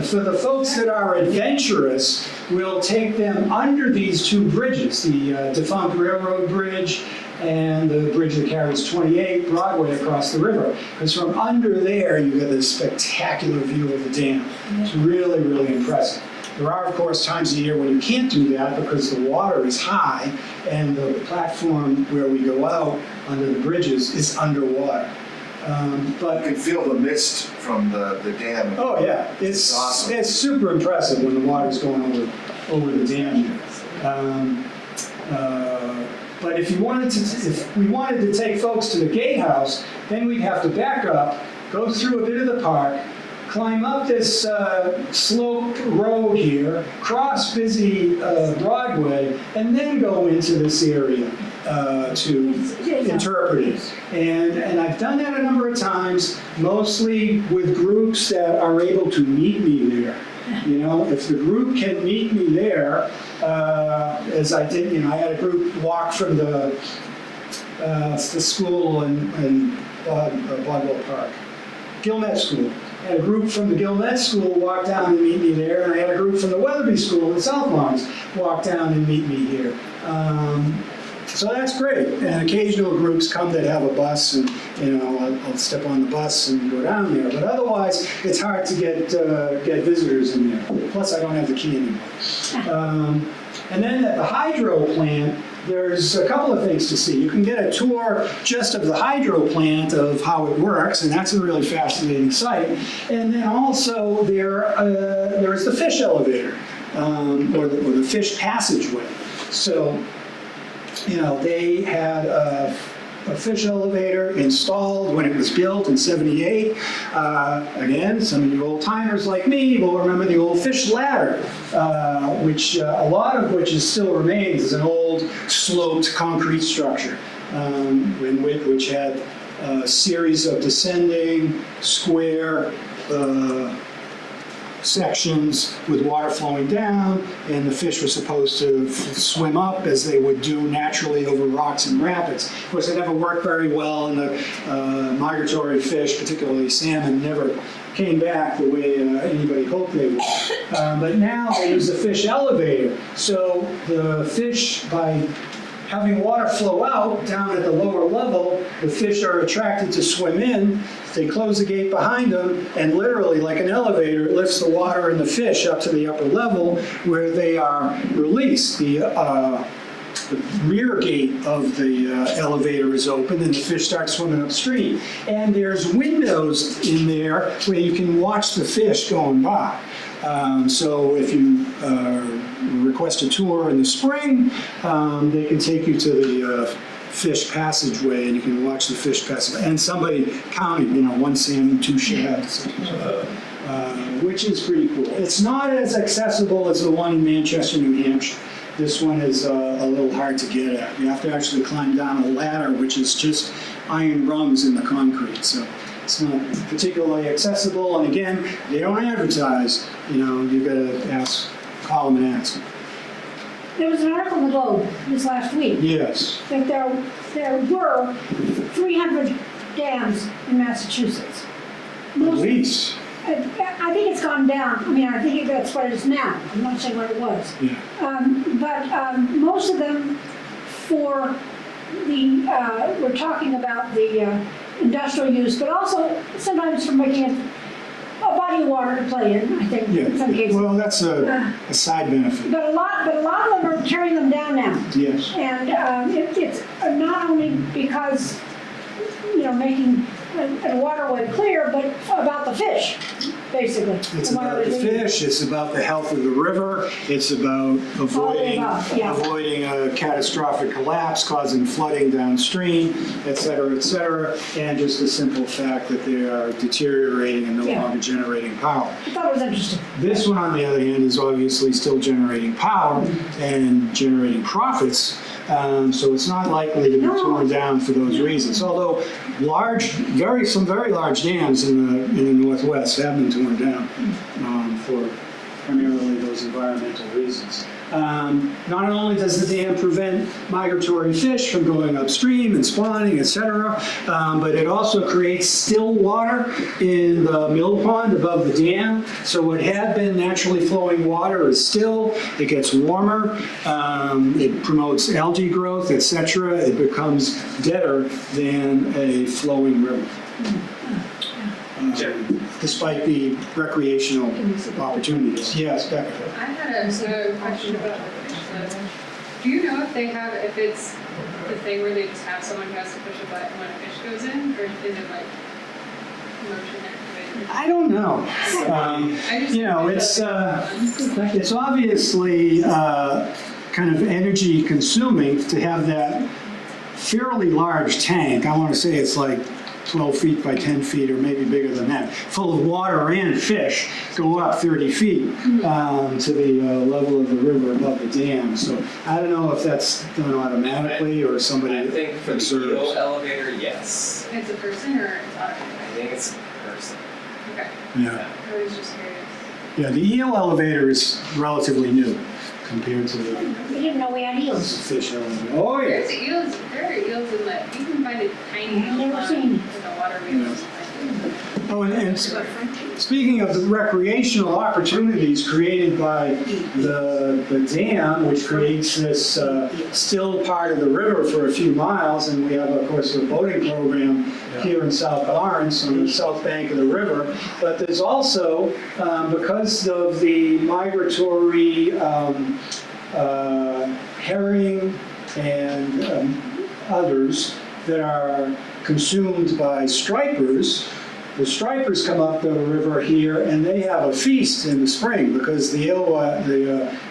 For the folks that are adventurous, we'll take them under these two bridges, the defunct railroad bridge and the bridge that carries 28 Broadway across the river. Because from under there, you get this spectacular view of the dam. It's really, really impressive. There are, of course, times a year when you can't do that because the water is high and the platform where we go out under the bridges is underwater. But You can feel the mist from the dam. oh yeah, it's awesome. It's super impressive when the water's going over the dam. But if we wanted to take folks to the gatehouse, then we'd have to back up, go through a bit of the park, climb up this sloped road here, cross busy Broadway, and then go into this area to interpret it. And I've done that a number of times, mostly with groups that are able to meet me there. You know, if the group can meet me there, as I did, you know, I had a group walk from the school in Bogwell Park, Gilmet School. I had a group from the Gilmet School walk down and meet me there, and I had a group from the Weatherby School in South Lawrence walk down and meet me here. So that's great. And occasional groups come that have a bus, and you know, I'll step on the bus and go down there. But otherwise, it's hard to get visitors in there. Plus, I don't have the key anymore. And then at the hydro plant, there's a couple of things to see. You can get a tour just of the hydro plant of how it works, and that's a really fascinating site. And then also there's the fish elevator, or the fish passageway. So, you know, they had a fish elevator installed when it was built in '78. Again, some of you old timers like me will remember the old fish ladder, which a lot of which still remains as an old sloped concrete structure, which had a series of descending square sections with water flowing down, and the fish were supposed to swim up as they would do naturally over rocks and rapids. Of course, it never worked very well, and the migratory fish, particularly salmon, never came back the way anybody hoped they would. But now they use the fish elevator. So the fish, by having water flow out down at the lower level, the fish are attracted to swim in. They close the gate behind them, and literally, like an elevator, it lifts the water and the fish up to the upper level where they are released. The rear gate of the elevator is open, and the fish start swimming upstream. And there's windows in there where you can watch the fish going by. So if you request a tour in the spring, they can take you to the fish passageway, and you can watch the fish passageway. And somebody counted, you know, 1 salmon, 2 shads, which is pretty cool. It's not as accessible as the one in Manchester, New Hampshire. This one is a little hard to get at. You have to actually climb down a ladder, which is just iron rungs in the concrete. So it's not particularly accessible. And again, they don't advertise. You know, you got to call them and ask them. There was an article in the Globe this last week Yes. that there were 300 dams in Massachusetts. At least. I think it's gone down. I mean, I think that's what it is now. I'm not saying what it was. Yeah. But most of them for the, we're talking about the industrial use, but also sometimes for making it a body of water to play in, I think, in some cases. Well, that's a side benefit. But a lot of them are tearing them down now. Yes. And it's not only because, you know, making a waterway clear, but about the fish, basically. It's about the fish, it's about the health of the river, it's about avoiding a catastrophic collapse, causing flooding downstream, et cetera, and just the simple fact that they are deteriorating and no longer generating power. I thought it was interesting. This one, on the other hand, is obviously still generating power and generating profits, so it's not likely to be torn down for those reasons. Although some very large dams in the Northwest have been torn down for primarily those environmental environmental reasons. Not only does the dam prevent migratory fish from going upstream and spawning, etc., but it also creates still water in the mill pond above the dam. So what had been naturally flowing water is still, it gets warmer, it promotes algae growth, etc. It becomes deader than a flowing river. Despite the recreational opportunities. Yes, Becca. I had a question about the fish flow. Do you know if it's the thing where they just have someone who has to push a button when a fish goes in, or is it like motion activated? I don't know. It's obviously kind of energy consuming to have that fairly large tank. I want to say it's like 12 feet by 10 feet or maybe bigger than that, full of water and fish, go up 30 feet to the level of the river above the dam. So I don't know if that's done automatically or somebody I think for the observes. eel elevator, yes. It's a person or it's automated? I think it's a person. Okay, Yeah. I was just curious. Yeah, the eel elevator is relatively new compared to the We didn't know we had eels. fish elevator. Oh, yeah. There are eels in the, you can find a tiny I've eel never pond seen. with a water wheel or something. Oh, and speaking of the recreational opportunities created by the dam, which creates this still part of the river for a few miles, and we have, of course, a boating program here in South Lawrence on the south bank of the river. But there's also, because of the migratory herring and others that are consumed by stripers. The stripers come up the river here and they have a feast in the spring because the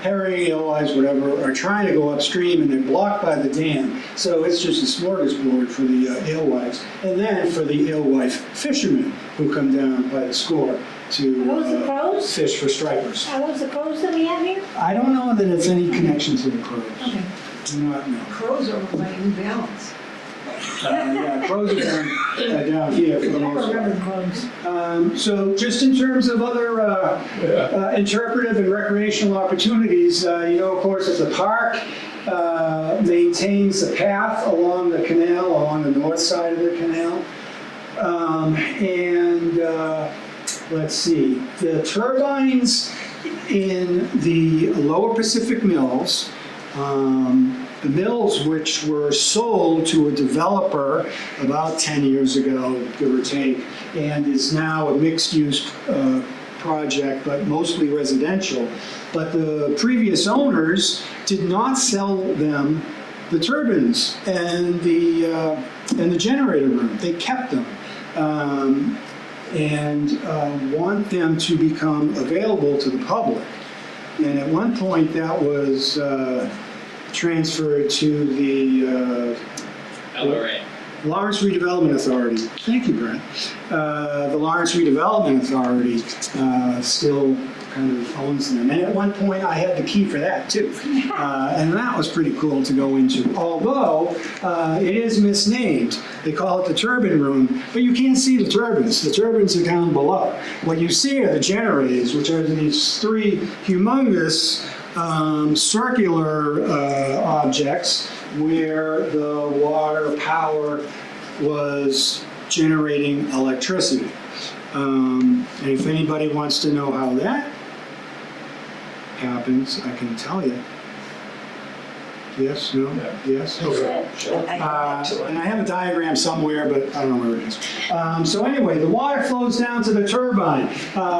herring, alewives, whatever, are trying to go upstream and they're blocked by the dam. So it's just a smorgasbord for the alewives. And then for the alewife fishermen who come down by the score to Are those the crows? fish for stripers. Are those the crows that we have here? I don't know that it's any connection to the crows. Okay. Do not know. Crows are over by New Balance. Yeah, crows are down here for the I most part. remember crows. So just in terms of other interpretive and recreational opportunities, of course, if the park maintains the path along the canal, along the north side of the canal. Let's see, the turbines in the lower Pacific mills, the mills which were sold to a developer about 10 years ago, give or take, and is now a mixed-use project, but mostly residential. But the previous owners did not sell them the turbines and the generator room. They kept them and want them to become available to the public. And at one point, that was transferred to the LRA. Lawrence Redevelopment Authority. Thank you, Brent. The Lawrence Redevelopment Authority still kind of owns them. And at one point, I had the key for that, too. And that was pretty cool to go into. Although, it is misnamed. They call it the turbine room, but you can't see the turbines. The turbines are down below. What you see are the generators, which are these three humongous circular objects where the water power was generating electricity. And if anybody wants to know how that happens, I can tell you. Yes, no, yes? Okay. And I have a diagram somewhere, but I don't know where it is. So anyway, the water flows down to the turbine,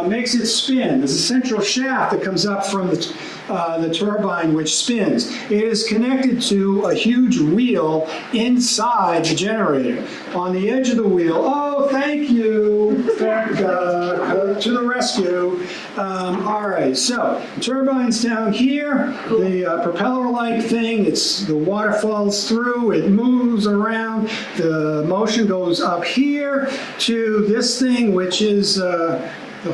makes it spin. There's a central shaft that comes up from the turbine which spins. It is connected to a huge wheel inside the generator. On the edge of the wheel, oh, thank you, Becca, to the rescue. All right, so turbine's down here, the propeller-like thing, the water falls through, it moves around, the motion goes up here to this thing, which is the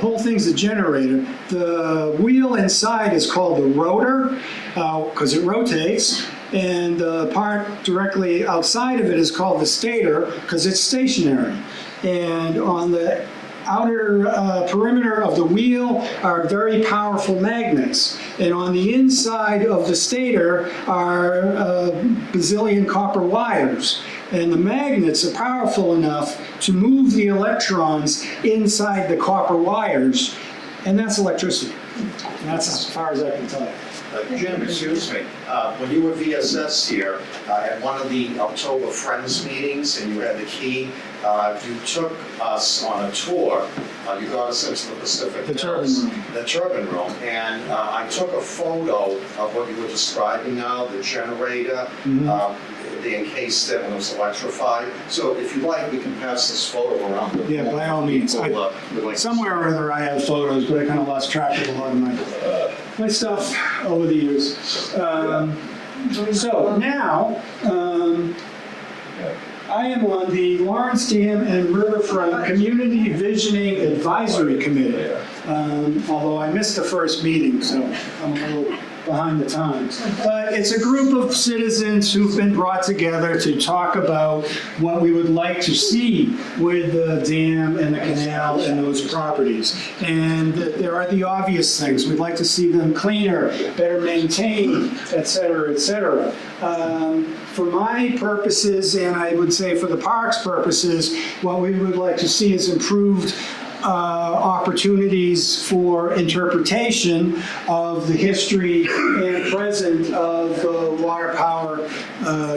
whole thing's a generator. The wheel inside is called the rotor because it rotates, and the part directly outside of it is called the stator because it's stationary. And on the outer perimeter of the wheel are very powerful magnets. And on the inside of the stator are bazillion copper wires. And the magnets are powerful enough to move the electrons inside the copper wires, and that's electricity. And that's as far as I can tell you. Jim, excuse me, when you were VSS here, at one of the October Friends meetings, and you had the key, you took us on a tour, you got us into the Pacific The Hills. turbine room. The turbine room, and I took a photo of what you were describing now, the generator, the encased it when it was electrified. So if you like, we can pass this photo around. the Yeah, room. by all means. People, would like to Somewhere or other I have photos, but I kind of lost track of a lot of my stuff over the years. So now, I am on the Lawrence Dam and Riverfront Community Visioning Advisory Committee. Although I missed the first meeting, so I'm a little behind the times. But it's a group of citizens who've been brought together to talk about what we would like to see with the dam and the canal and those properties. And there are the obvious things. We'd like to see them cleaner, better maintained, et cetera, et cetera. For my purposes, and I would say for the park's purposes, what we would like to see is improved opportunities for interpretation of the history and present of water power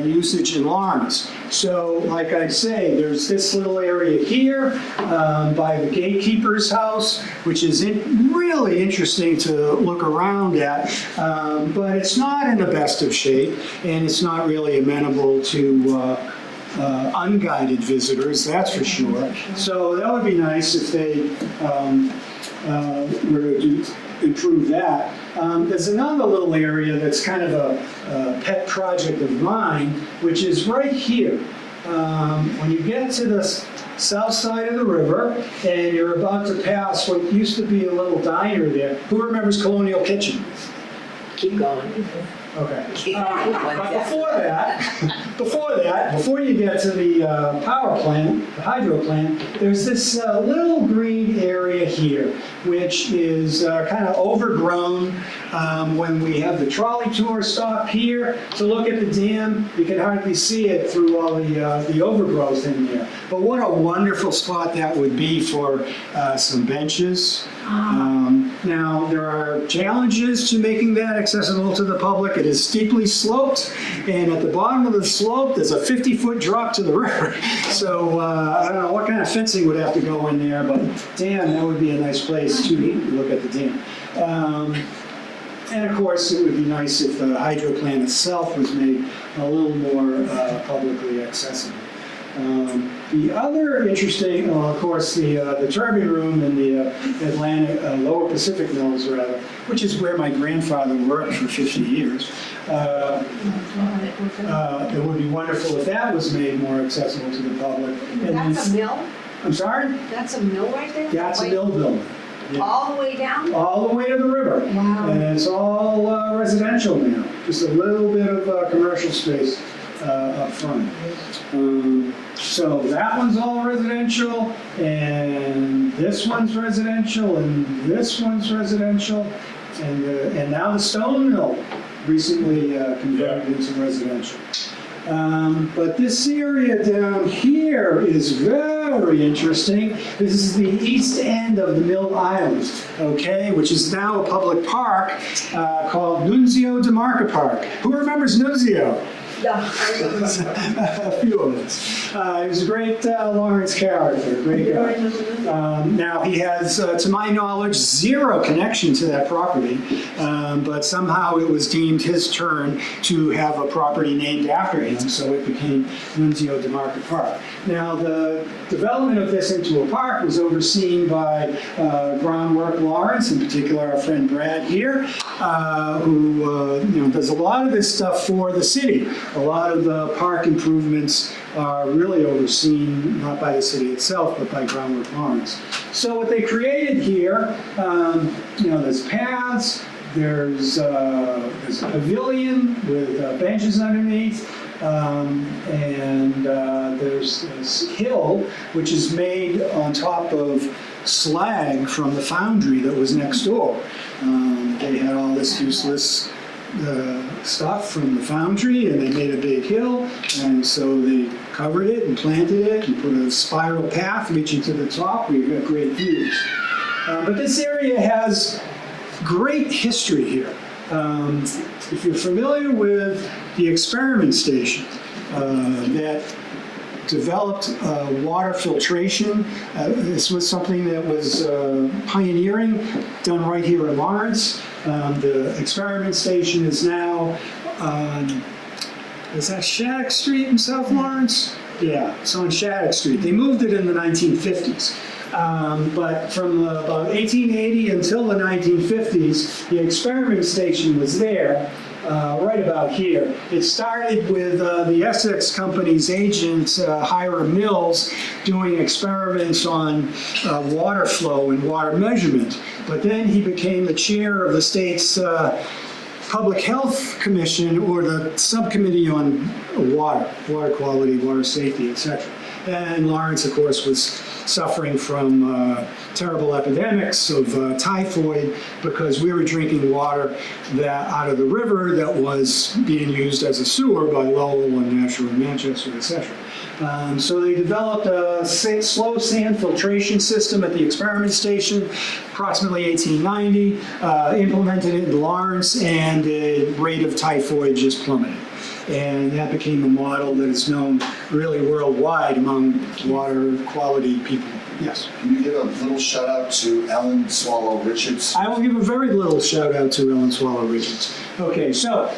usage in Lawrence. So, like I say, there's this little area here by the gatekeeper's house, which is really interesting to look around at, but it's not in the best of shape, and it's not really amenable to unguided visitors, that's for sure. So that would be nice if they were to improve that. There's another little area that's kind of a pet project of mine, which is right here. When you get to the south side of the river and you're about to pass what used to be a little diner there. Who remembers Colonial Kitchen? Keep going. Okay. Keep But going. before you get to the power plant, the hydro plant, there's this little green area here, which is kind of overgrown. When we have the trolley tour stop here to look at the dam, you can hardly see it through all the overgrowth in there. But what a wonderful spot that would be for some benches. Now, there are challenges to making that accessible to the public. It is steeply sloped, and at the bottom of the slope, there's a 50-foot drop to the river. So I don't know what kind of fencing would have to go in there, but damn, that would be a nice place to look at the dam. And of course, it would be nice if the hydro plant itself was made a little more publicly accessible. The other interesting, of course, the turbine room in the Atlantic, Lower Pacific Mills, rather, which is where my grandfather worked for 50 years. It would be wonderful if that was made more accessible to the public. And That's a mill? I'm sorry? That's a mill right there? Yeah, it's a Like, mill building. Yeah. all the way down? All the way to the river. Wow. And it's all residential now, just a little bit of commercial space up front. So that one's all residential, and this one's residential, and this one's residential, and now the stone mill recently converted into residential. But this area down here is very interesting. This is the east end of the Mill Island, okay, which is now a public park called Nunzio de Marca Park. Who remembers Nunzio? Yeah. A few of us. He was a great Lawrence character, great guy. Now he has, to my knowledge, zero connection to that property, but somehow it was deemed his turn to have a property named after him, so it became Nunzio de Marca Park. Now the development of this into a park was overseen by Groundwork Lawrence, in particular our friend Brad here, who does a lot of this stuff for the city. A lot of the park improvements are really overseen not by the city itself, but by Groundwork Lawrence. So what they created here, there's paths, there's a pavilion with benches underneath, and there's this hill which is made on top of slag from the foundry that was next door. They had all this useless stuff from the foundry, and they made a big hill, and so they covered it and planted it and put a spiral path reaching to the top. We've got great views. But this area has great history here. If you're familiar with the experiment station that developed water filtration, this was something that was pioneering, done right here in Lawrence. The experiment station is now on, is that Shattuck Street in South Lawrence? Yeah, it's on Shattuck Street. They moved it in the 1950s. But from about 1880 until the 1950s, the experiment station was there, right about here. It started with the Essex Company's agent, Hiram Mills, doing experiments on water flow and water measurement. But then he became the chair of the state's Public Health Commission, or the subcommittee on water quality, water safety, etc. And Lawrence, of course, was suffering from terrible epidemics of typhoid because we were drinking water that out of the river that was being used as a sewer by Lowell and Nashua and Manchester, etc. So they developed a slow sand filtration system at the experiment station, approximately 1890, implemented it in Lawrence, and the rate of typhoid just plummeted. And that became a model that is known really worldwide among water quality people. Yes. Can you give a little shout out to Ellen Swallow Richards? I will give a very little shout out to Ellen Swallow Richards. Okay, so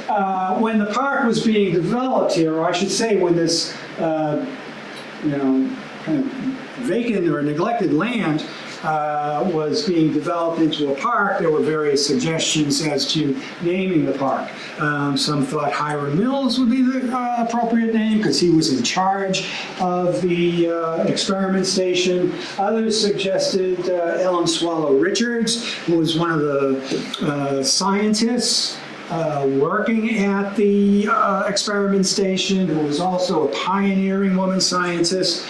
when the park was being developed here, or I should say when this, kind of vacant or neglected land was being developed into a park, there were various suggestions as to naming the park. Some thought Hiram Mills would be the appropriate name because he was in charge of the experiment station. Others suggested Ellen Swallow Richards, who was one of the scientists working at the experiment station, who was also a pioneering woman scientist,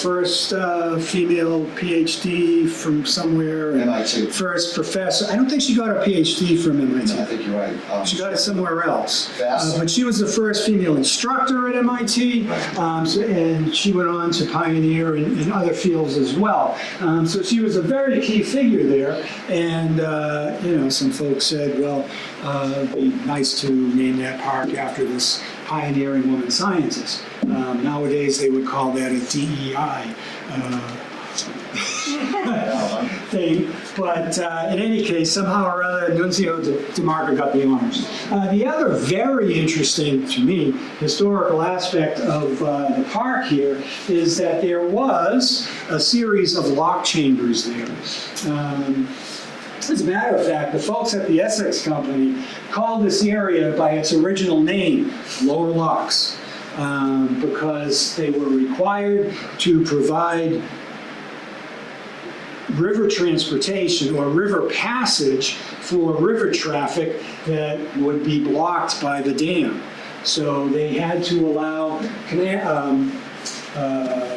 first female PhD from somewhere. MIT. First professor. I don't think she got a PhD from MIT. I think you're right. She got it somewhere else. Fast. But she was the first female instructor at MIT, and she went on to pioneer in other fields as well. So she was a very key figure there, and some folks said, well, it'd be nice to name that park after this pioneering woman scientist. Nowadays, they would call that a DEI thing, but in any case, somehow or other, Nunzio DeMarco got the honors. The other very interesting, to me, historical aspect of the park here is that there was a series of lock chambers there. As a matter of fact, the folks at the Essex Company called this area by its original name, Lower Locks, because they were required to provide river transportation or river passage for river traffic that would be blocked by the dam. So they had to allow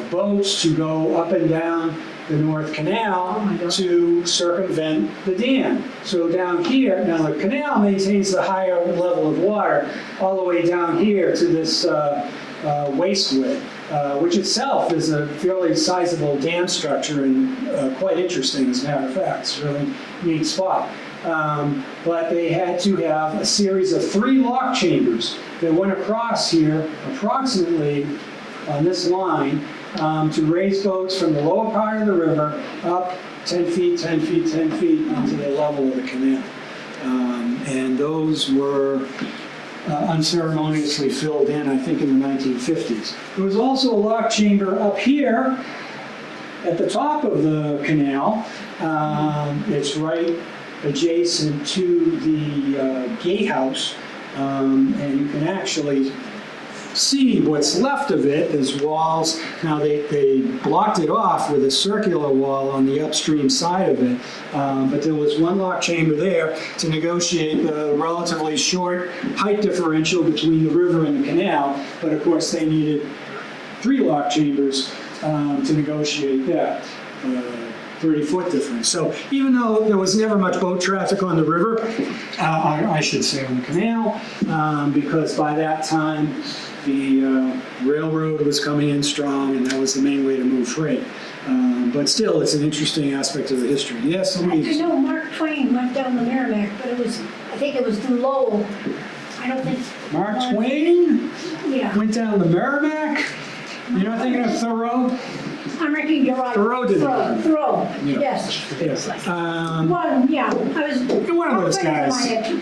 boats to go up and down the North Canal to circumvent the dam. So down here, now the canal maintains the higher level of water all the way down here to this wastewood, which itself is a fairly sizable dam structure and quite interesting, as a matter of fact. It's a really neat spot. But they had to have a series of 3 lock chambers that went across here approximately on this line to raise boats from the lower part of the river up 10 feet, 10 feet, 10 feet into the level of the canal. And those were unceremoniously filled in, I think, in the 1950s. There was also a lock chamber up here at the top of the canal. It's right adjacent to the gatehouse, and you can actually see what's left of it as walls. Now they blocked it off with a circular wall on the upstream side of it, but there was one lock chamber there to negotiate the relatively short height differential between the river and the canal, but of course they needed 3 lock chambers to negotiate that. 30-foot difference. So even though there was never much boat traffic on the river, I should say on the canal, because by that time, the railroad was coming in strong, and that was the main way to move freight. But still, it's an interesting aspect of the history. Yes, I Louise? know Mark Twain went down the Merrimack, but I think it was through Lowell. I don't think. Mark Twain Yeah, went down the Merrimack? You're not thinking of Thoreau? I'm reckon you're right. Thoreau did that. Thoreau, Yeah. yes. Yes. One, yeah, I was. One of those guys.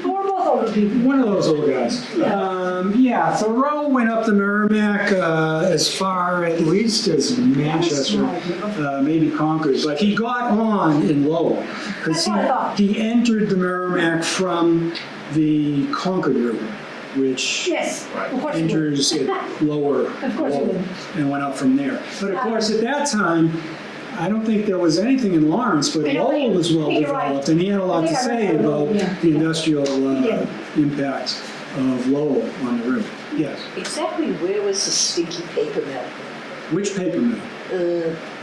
We're both older people. One of those old guys. Yeah, Thoreau went up the Merrimack as far at least as Manchester, maybe Concord, but he got on in Lowell because That's what I thought. he entered the Merrimack from the Concord River, which Yes, of course you would. enters it lower Of course you Lowell, would. and went up from there. But of course, at that time, I don't think there was anything in Lawrence, but I don't Lowell think- was well I think you're right. developed, and he had a lot I to think I say read that about Lowell, yeah. the industrial Yeah. impacts of Lowell on the river. Yes. Exactly where was the stinky paper mill? Which paper mill?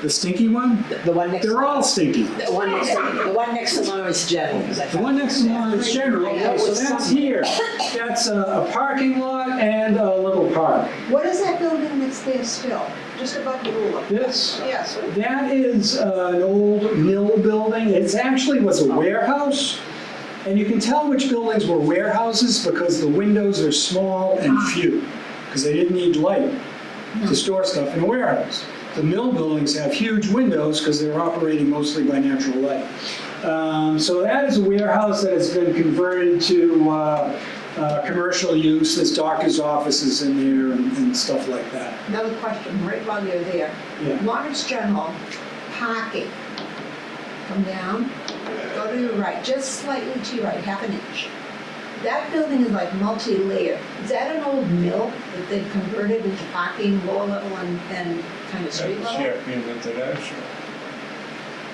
The stinky one? The one next. They're all stinky. The one next to Lawrence General. 'Cause I The thought- one next to Lawrence General, I know okay, so it's that's somewhere. here. That's a parking lot and a little park. What is that building that's there still, just above the ruler? This, Yes. that is an old mill building. It actually was a warehouse. And you can tell which buildings were warehouses because the windows are small and few, because they didn't need light to store stuff in a warehouse. The mill buildings have huge windows because they're operating mostly by natural light. So that is a warehouse that has been converted to commercial use. There's doctor's offices in there and stuff like that. Another question, right while you're there. Yeah. Lawrence General, parking. Come down, go to your right, just slightly to your right, half an inch. That building is like multi-layered. Is that an old mill that they've converted into parking, lower level and kind of street level? Champion International.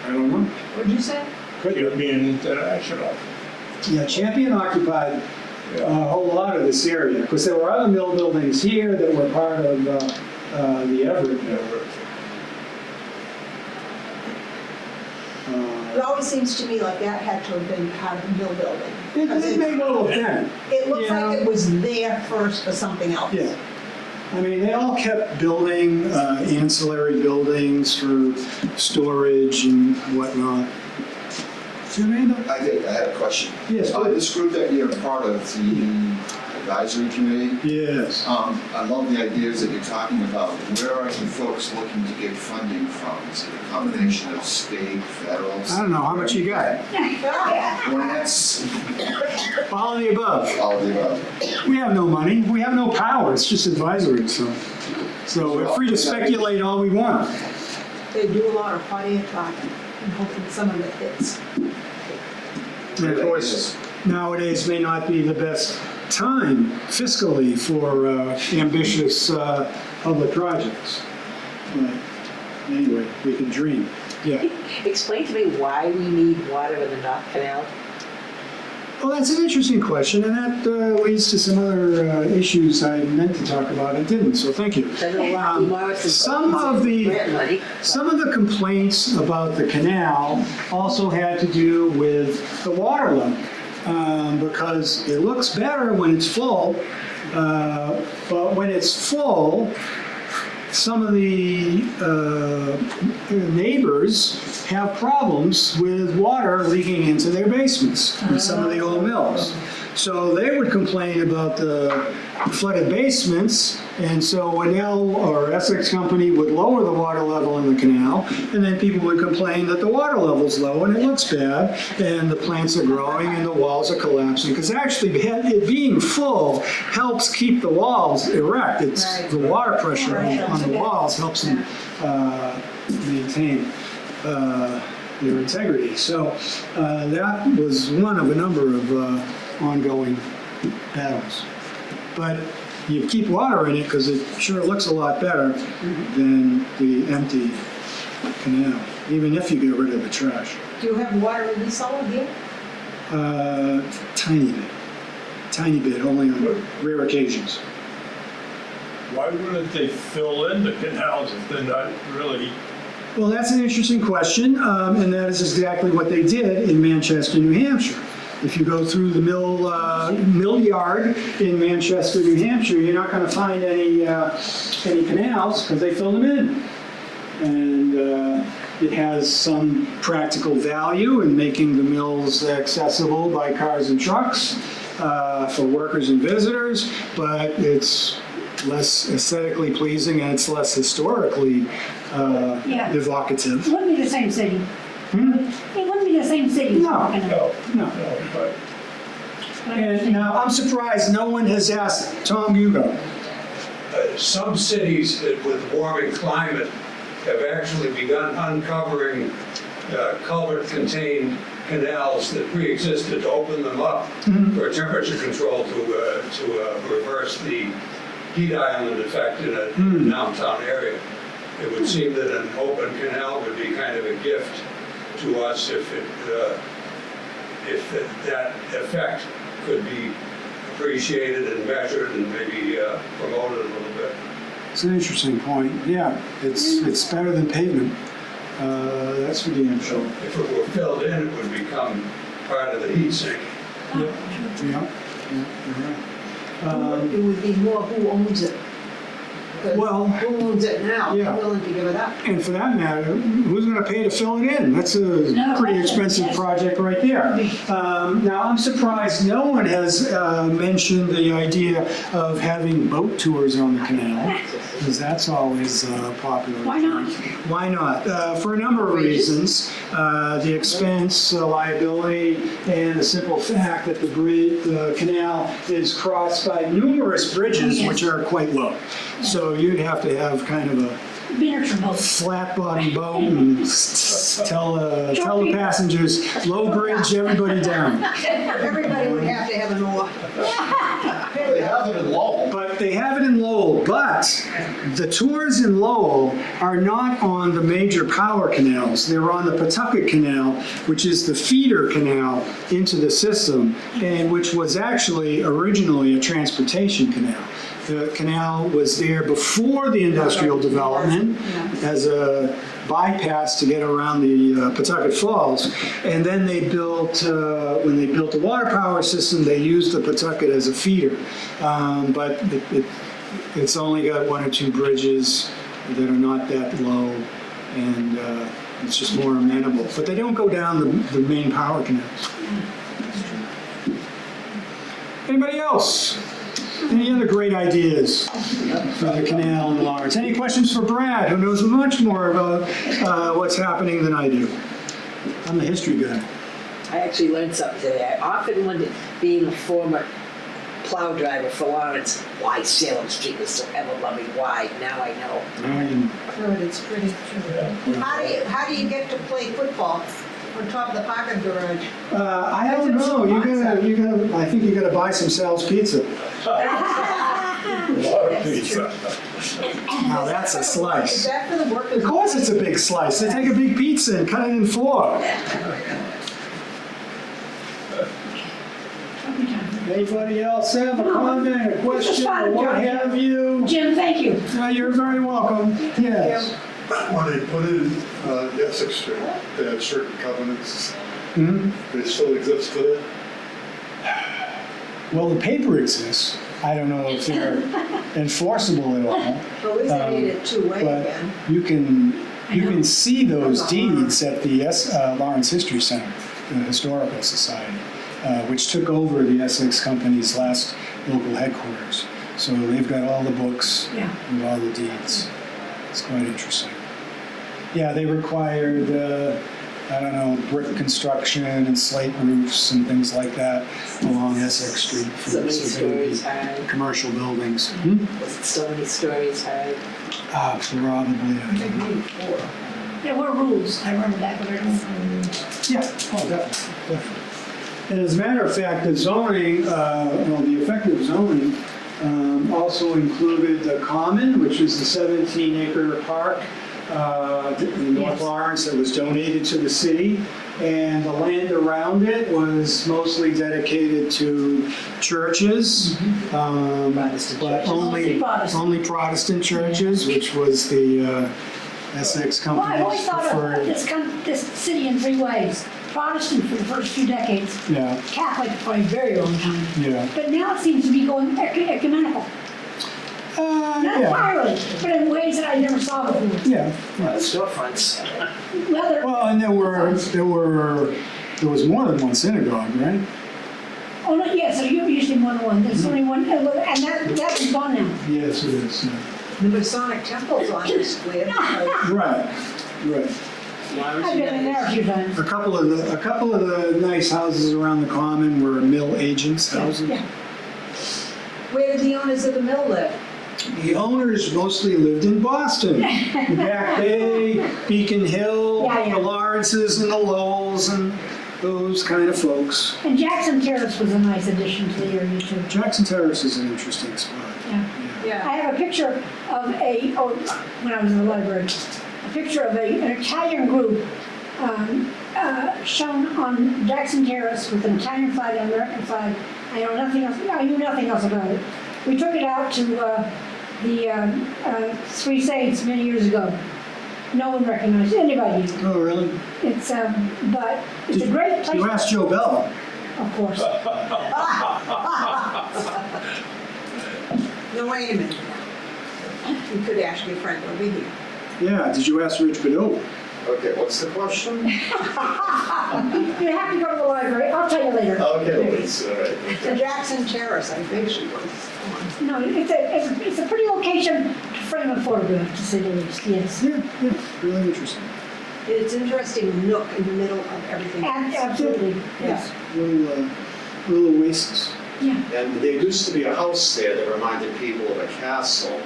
I don't know. What'd you say? Champion International. Yeah, Champion occupied a whole lot of this area because there were other mill buildings here that were part of the Everett mill. It always seems to me like that had to have been part of the mill building. It may well have been. It looks Yeah. like it was there first for something else. Yeah. I mean, they all kept building ancillary buildings for storage and whatnot. Do you mean that? I did, I had a question. Yes, please. This group that you're a part of, the advisory committee, Yes. I love the ideas that you're talking about. Where are you folks looking to get funding from? Is it a combination of state, federal? I don't know, how much you got? Grants, All of the above. all of the above. We have no money, we have no power, it's just advisory, so we're free to speculate all we want. They do a lot of hot air talking and hoping some of it hits. And of course, nowadays may not be the best time fiscally for ambitious public projects. But anyway, we can dream. Yeah. Explain to me why we need water in the North Canal. Well, that's an interesting question, and that leads to some other issues I meant to talk about and didn't, so thank you. I know Rocky Morrison. Some of the grant money. Some of the complaints about the canal also had to do with the water level, because it looks better when it's full, but when it's full, some of the neighbors have problems with water leaking into their basements in some of the old mills. So they would complain about the flooded basements, and so Winnell or Essex Company would lower the water level in the canal, and then people would complain that the water level's low and it looks bad, and the plants are growing and the walls are collapsing, because actually it being full helps keep the walls erect. It's the water pressure on the walls helps them maintain their integrity. So that was one of a number of ongoing battles. But you keep water in it because it sure looks a lot better than the empty canal, even if you get rid of the trash. Do you have water in the cellar here? Tiny bit, only on rare occasions. Why wouldn't they fill in the canals if they're not really Well, that's an interesting question, and that is exactly what they did in Manchester, New Hampshire. If you go through the mill yard in Manchester, New Hampshire, you're not going to find any canals because they fill them in. And it has some practical value in making the mills accessible by cars and trucks for workers and visitors, but it's less aesthetically pleasing and it's less historically Yeah. evocative. It wouldn't be the same city. Hmm? It wouldn't be the same city. No. talking about. No. And now, I'm surprised no one has asked, Tom, you go. Some cities with warming climate have actually begun uncovering culvert-contained canals that pre-existed to open them up for temperature control to reverse the heat island effect in a downtown area. It would seem that an open canal would be kind of a gift to us if that effect could be appreciated and measured and maybe promoted a little bit. It's an interesting point. Yeah, it's better than pavement. That's for damn So sure. if it were filled in, it would become part of the heat sink. Yeah, you're right. It would be more who owns it. Because Well, who owns it now? yeah. They're willing to give it up. And for that matter, who's going to pay to fill it in? That's a No, pretty that's- expensive that's- project right there. Now, I'm surprised no one has mentioned the idea of having boat tours on the canal, because that's always popular. Why not? Why not? For a number of reasons. The expense, liability, and the simple fact that the canal is crossed by numerous bridges, Yes. which are quite low. So you'd have to have kind of a Miniature boat. flat bottom boat and tell the passengers, low bridge, everybody down. Everybody would have to have an oar. They have it in Lowell. But they have it in Lowell, but the tours in Lowell are not on the major power canals. They're on the Pawtucket Canal, which is the feeder canal into the system, and which was actually originally a transportation canal. The canal was there before the industrial development as a bypass to get around the Pawtucket Falls. And then they built, when they built the water power system, they used the Pawtucket as a feeder. But it's only got one or two bridges that are not that low, and it's just more amenable. But they don't go down the main power canals. Anybody else? Any other great ideas for the canal in Lawrence? Any questions for Brad, who knows much more about what's happening than I do? I'm the history guy. I actually learned something today. I often wondered, being a former plow driver for Lawrence, why Salem Street was so ever loving. Why? Now I know. Good, it's pretty true. How do you get to play football on top of the parking garage? I don't know. You gotta. I think you gotta buy some Sal's Pizza. Now that's a Is slice. that for the workers? Of course, it's a big slice. They take a big pizza and cut it in four. Anybody else have a comment, a question, or what have you? Jim, thank you. You're very welcome. Yes. When they put in Essex Street, they had certain covenants. Mhm. They still exist today. Well, the paper exists. I don't know if they're enforceable at all. At least they made it two-way But again. you can see those deeds at the Lawrence History Center, the Historical Society, which took over the Essex Company's last local headquarters. So they've got all the books Yeah. with all the deeds. It's quite interesting. Yeah, they required, I don't know, brick construction and slate roofs and things like that along Essex Street for So many so they would be stories high. commercial buildings. Was it so many stories high? Probably. There were rules, I remember that, but I don't. Yeah, oh, definitely. And as a matter of fact, the zoning, the effective zoning also included the common, which is the 17-acre park in North Yes. Lawrence that was donated to the city. And the land around it was mostly dedicated to churches, Protestant but churches. only Protestant. only Protestant churches, which was the Essex Well, I've always companies thought of prefer. this city in three ways. Protestant for the first few decades, Yeah, Catholic for a very long time. yeah. But now it seems to be going ecumenical. Not Yeah, entirely, but in ways that I never saw before. yeah. Storefronts. Whether, Well, and there was more than one synagogue, right? oh, no, yes, there used to be more than one. There's only one, and that was gone now. Yes, it is. Yeah. The Masonic temple's on the square. Right, right. I've been in there a few times. A couple of the nice houses around the common were mill agents' houses. Yeah. Where did the owners of the mill live? The owners mostly lived in Boston, Back Bay, Beacon Hill, Yeah, yeah. the Lawrences and the Lowells and those kind of folks. And Jackson Terrace was a nice addition to the area too. Jackson Terrace is an interesting spot. Yeah. Yeah. I have a picture of when I was in the library, a picture of an Italian group shown on Jackson Terrace with an Italian flag and an American flag. I knew nothing else about it. We took it out to the Three Saints many years ago. No one recognized anybody. Oh, really? It's but it's a great place. You asked Joe Bell. Of course. No, wait a minute. You could ask your friend over here. Yeah, did you ask Rich Bideau? Okay, what's the question? You have to go to the library. I'll tell you later. Okay, Louise, all right. The Jackson Terrace, I think she was on. No, it's a pretty location to frame a photograph, to say the least. Yes. Yeah, really interesting. It's an interesting nook in the middle of everything. Absolutely. Yes. Little oasis. Yeah. And there used to be a house there that reminded people of a castle.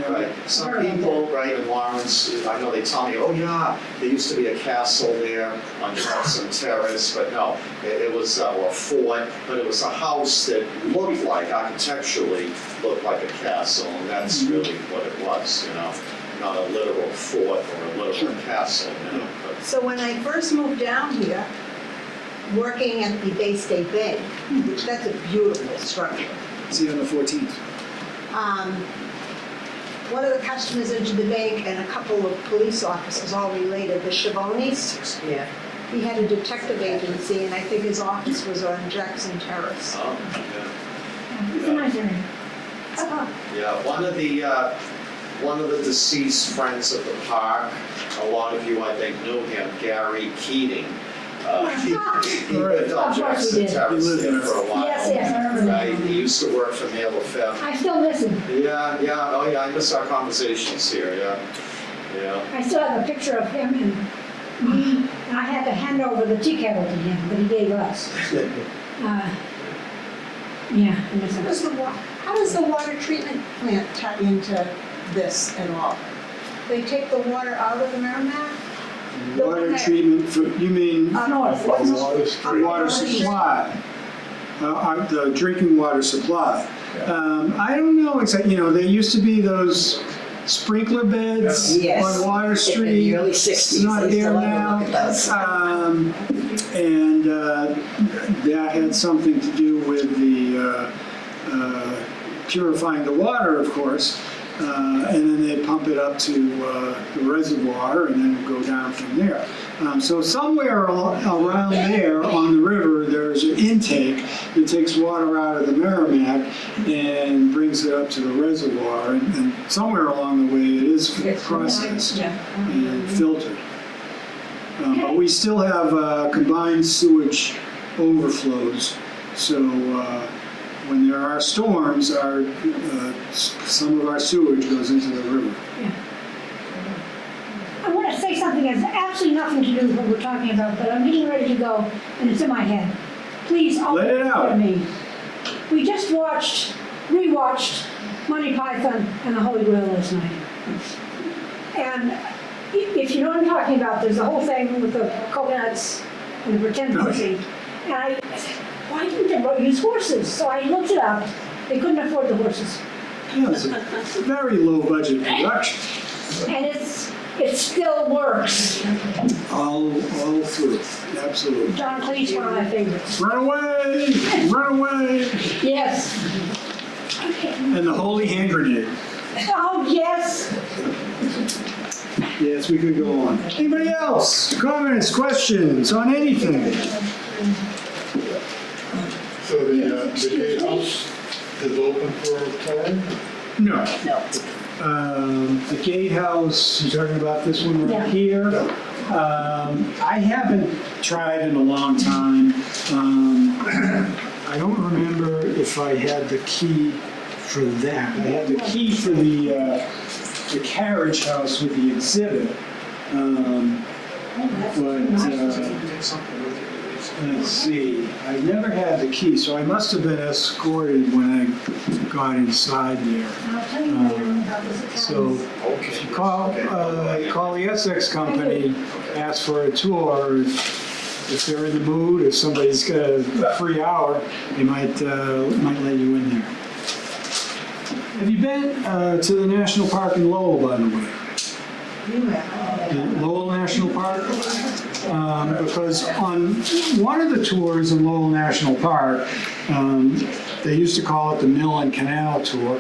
Right, some people, right, in Lawrence, I know they tell me, oh yeah, there used to be a castle there on Jackson Terrace, but no, it was a fort, but it was a house that looked like, architecturally, looked like a castle, and that's really what it was, you know, not a literal fort or a literal castle, you know, but So when I first moved down here, working at the Bay State Bank, which that's a beautiful structure, See you on the 14th. one of the customers into the bank and a couple of police officers, all related, the Chavonis, Yeah. he had a detective agency, and I think his office was on Jackson Terrace. oh, yeah. It's a nice area. Yeah, one of the deceased friends of the park, a lot of you I think knew him, Gary Keating. He lived on Of course Jackson we did. Terrace He lived there there. for a while. Yes, I remember that. Right, he used to work for Mail of Fifth. I still miss him. Yeah, oh yeah, I miss our conversations here, yeah. I still have a picture of him and me, and I had to hand over the tea kettle to him that he gave us. Yeah, I miss him. How does the water treatment plant tie into this at all? They take the water out of the Merrimack? The one Water that- treatment, you mean North. water supply? The drinking water supply. I don't know exactly, there used to be those sprinkler beds Yes. on Water Street. In the early 60s, It's not I used to there love to now. look at those. And that had something to do with the purifying the water, of course. And then they pump it up to the reservoir and then go down from there. So somewhere around there on the river, there's an intake that takes water out of the Merrimack and brings it up to the reservoir. And somewhere along the way, it is processed and filtered. But we still have combined sewage overflows. So when there are storms, some of our sewage goes into the river. I want to say something that has absolutely nothing to do with what we're talking about, but I'm getting ready to go, and it's in my head. Please, Let it out. to me. We just rewatched Monty Python and the Holy Grail last night. And if you know what I'm talking about, there's the whole thing with the coconuts and the pretend pussy. And I said, why didn't they use horses? So I looked it up. They couldn't afford the horses. Yeah, it's a very low budget production. And it still works. All through, absolutely. John Cleese, one of my favorites. Run away! Run away! Yes. Okay. And the holy hand grenade. Oh, yes. Yes, we could go on. Anybody else? Comments, questions on anything? So the gatehouse is open for touring? No. No. The gatehouse, you're talking about this one Yeah. right here? I haven't tried in a long time. I don't remember if I had the key for that. I had the key for the carriage house with the exhibit. Let's see, I never had the key, so I must have been escorted when I got inside there. I'll tell you later about this So academy. if you call the Essex company, ask for a tour, if they're in the mood, if somebody's got a free hour, they might let you in there. Have you been to the National Park in Lowell, by the way? Lowell National Park? Because on one of the tours in Lowell National Park, they used to call it the Mill and Canal Tour,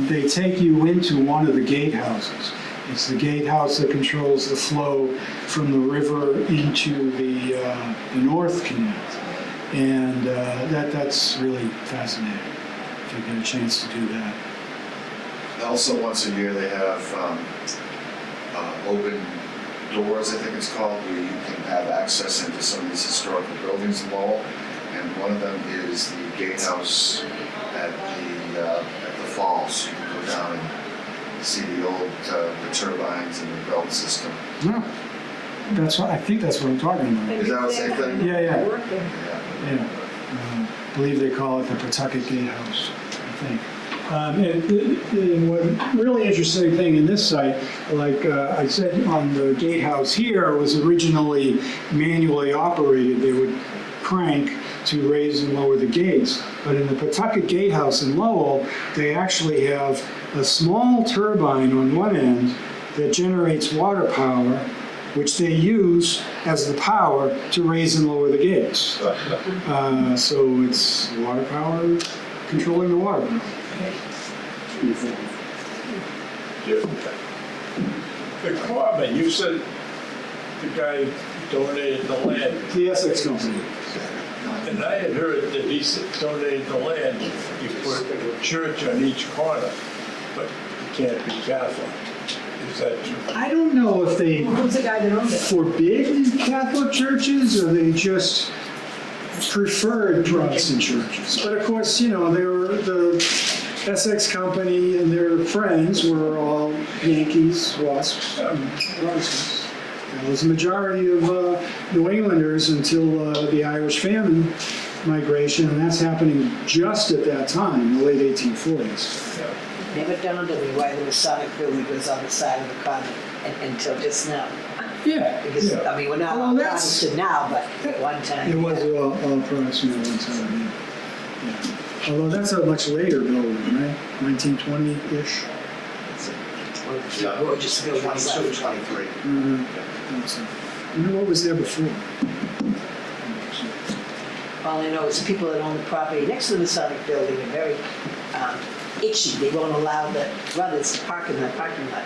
they take you into one of the gatehouses. It's the gatehouse that controls the flow from the river into the North Canal. And that's really fascinating, if you get a chance to do that. Also, once a year, they have open doors, I think it's called, where you can have access into some of these historical buildings in Lowell. And one of them is the gatehouse at the falls. You can go down and see the old the turbines and the belt system. Yeah. I think that's what I'm talking about. Is that the same thing? Yeah, yeah. Yeah. Yeah. I believe they call it the Pawtucket Gatehouse, I think. And one really interesting thing in this site, like I said on the gatehouse here, was originally manually operated. They would crank to raise and lower the gates. But in the Pawtucket Gatehouse in Lowell, they actually have a small turbine on one end that generates water power, which they use as the power to raise and lower the gates. So it's water power controlling the water. The Corbin, you said the guy donated the land, The Essex Company. and I had heard that he donated the land, he put a church on each corner, but it can't be Catholic. Is that true? I don't know if they Who's the guy that owns it? forbid Catholic churches or they just preferred Protestant churches. But of course, they were the Essex Company and their friends were all Yankees, Wasps, Protestants. There was a majority of New Englanders until the Irish famine migration, and that's happening just at that time, the late 1840s. Never dawned on me why the Masonic building was on the side of the common until just now. Yeah. Because, I mean, we're not Well, all that's- Protestant now, but at one time. It was all Protestant at one time, yeah. Although that's a much later building, right? 1920-ish. Yeah. Gorgeous building. 22, 23. I wonder what was there before. All I know is people that own the property next to the Masonic building are very itchy. They won't allow the brothers to park in the parking lot.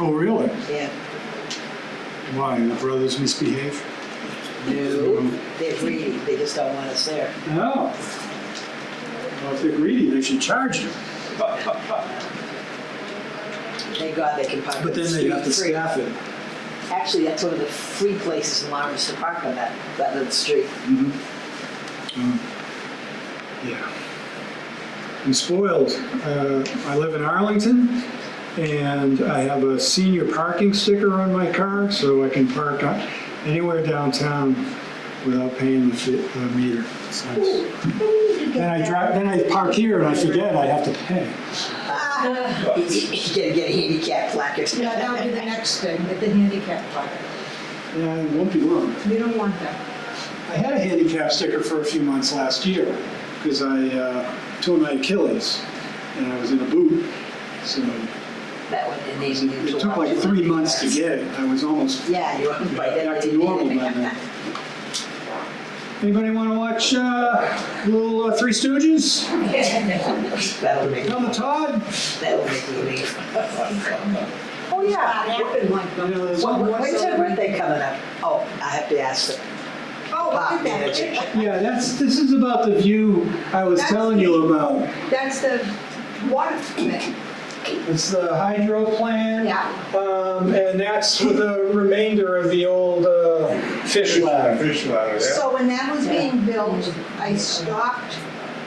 Oh, really? Yeah. Why? The brothers misbehave? No, they're greedy. They just don't want us there. No. Well, if they're greedy, they should charge you. Thank God they can park on But the then street they have to free. staff it. Actually, that's one of the free places in Lawrence to park on that little street. Yeah. I'm spoiled. I live in Arlington, and I have a senior parking sticker on my car, so I can park anywhere downtown without paying the meter. It's nice. Then I park here and I forget I have to pay. You gotta get a handicap placard. Yeah, that would be the next thing, get the handicap placard. Yeah, it won't be long. You don't want that. I had a handicap sticker for a few months last year because I tore my Achilles and I was in a boot. So That one enables you to it took watch like 3 months to get it. I was almost Yeah, you want by then. back to normal by then. Anybody want to watch little Three Stooges? That'll make On the Todd? that'll make me leave. Oh, Oh, yeah, whooping like them. You know, there's When's her birthday coming up? Oh, I have to ask them. Oh, look at that. Yeah, this is about the view I was telling you about. That's the water thing. It's the hydro plant. Yeah. And that's with the remainder of the old fish ladder. Fish ladder, yeah. So when that was being built, I stopped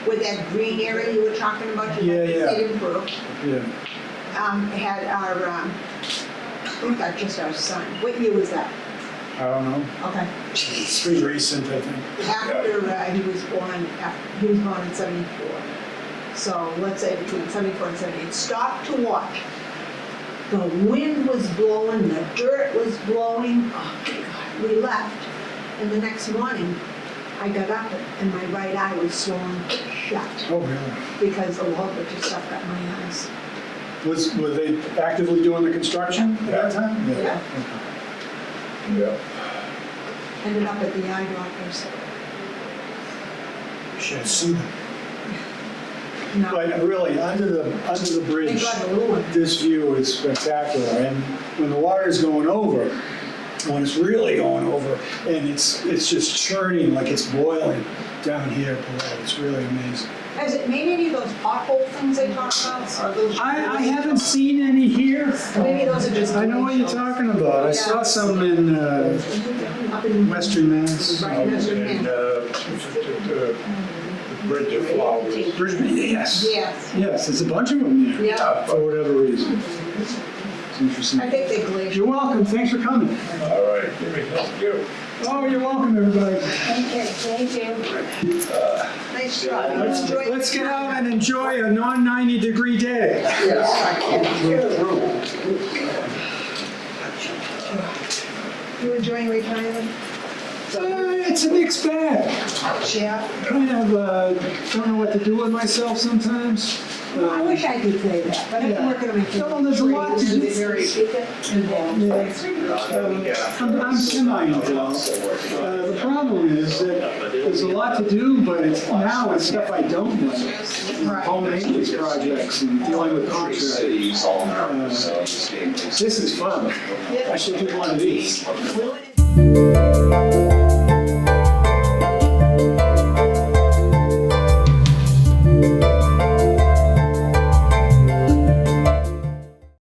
with that green area you were talking about. Yeah, yeah. It improved. Yeah. Had our, we got just our son. What year was that? I don't know. Okay. It's pretty recent, I think. After he was born, he was born in 74. So let's say between 74 and 78. Stopped to watch. The wind was blowing, the dirt was blowing. Oh my God. We left. And the next morning, I got up and my right eye was swollen shut Oh, really? because a whole bunch of stuff got in my eyes. Were they actively doing the construction at that time? Yeah. Yeah. Ended up at the eye doctor's. You should have seen them. No. But really, under the They bridge, got a little one. this view is spectacular. And when the water is going over, when it's really going over, and it's just churning like it's boiling down here below, it's really amazing. Has it made any of those pothole things they talk about? Are those? I haven't seen any here. Maybe those are just. I know what you're talking about. I saw some in Up in Western Mass. Right, Western And, Mass. the Bridge of Flowers. Yes. Yes. Yes, there's a bunch of them there. Yeah. For whatever reason. It's interesting. I think they glacier. You're welcome. Thanks for coming. All right, thank you. Oh, you're welcome, everybody. Okay, thank you. Nice job. Enjoy. Let's get out and enjoy a non-90 degree day. You enjoying retirement? It's a mixed bag. Yeah. Kind of don't know what to do with myself sometimes. I wish I could say that, but I've been working on my kids. No, there's a lot to do. Very I'm semi-involved. The problem is that there's a lot to do, but now it's stuff I don't like. Home maintenance projects and dealing with contracts. This is fun. I should do one of these. Will it-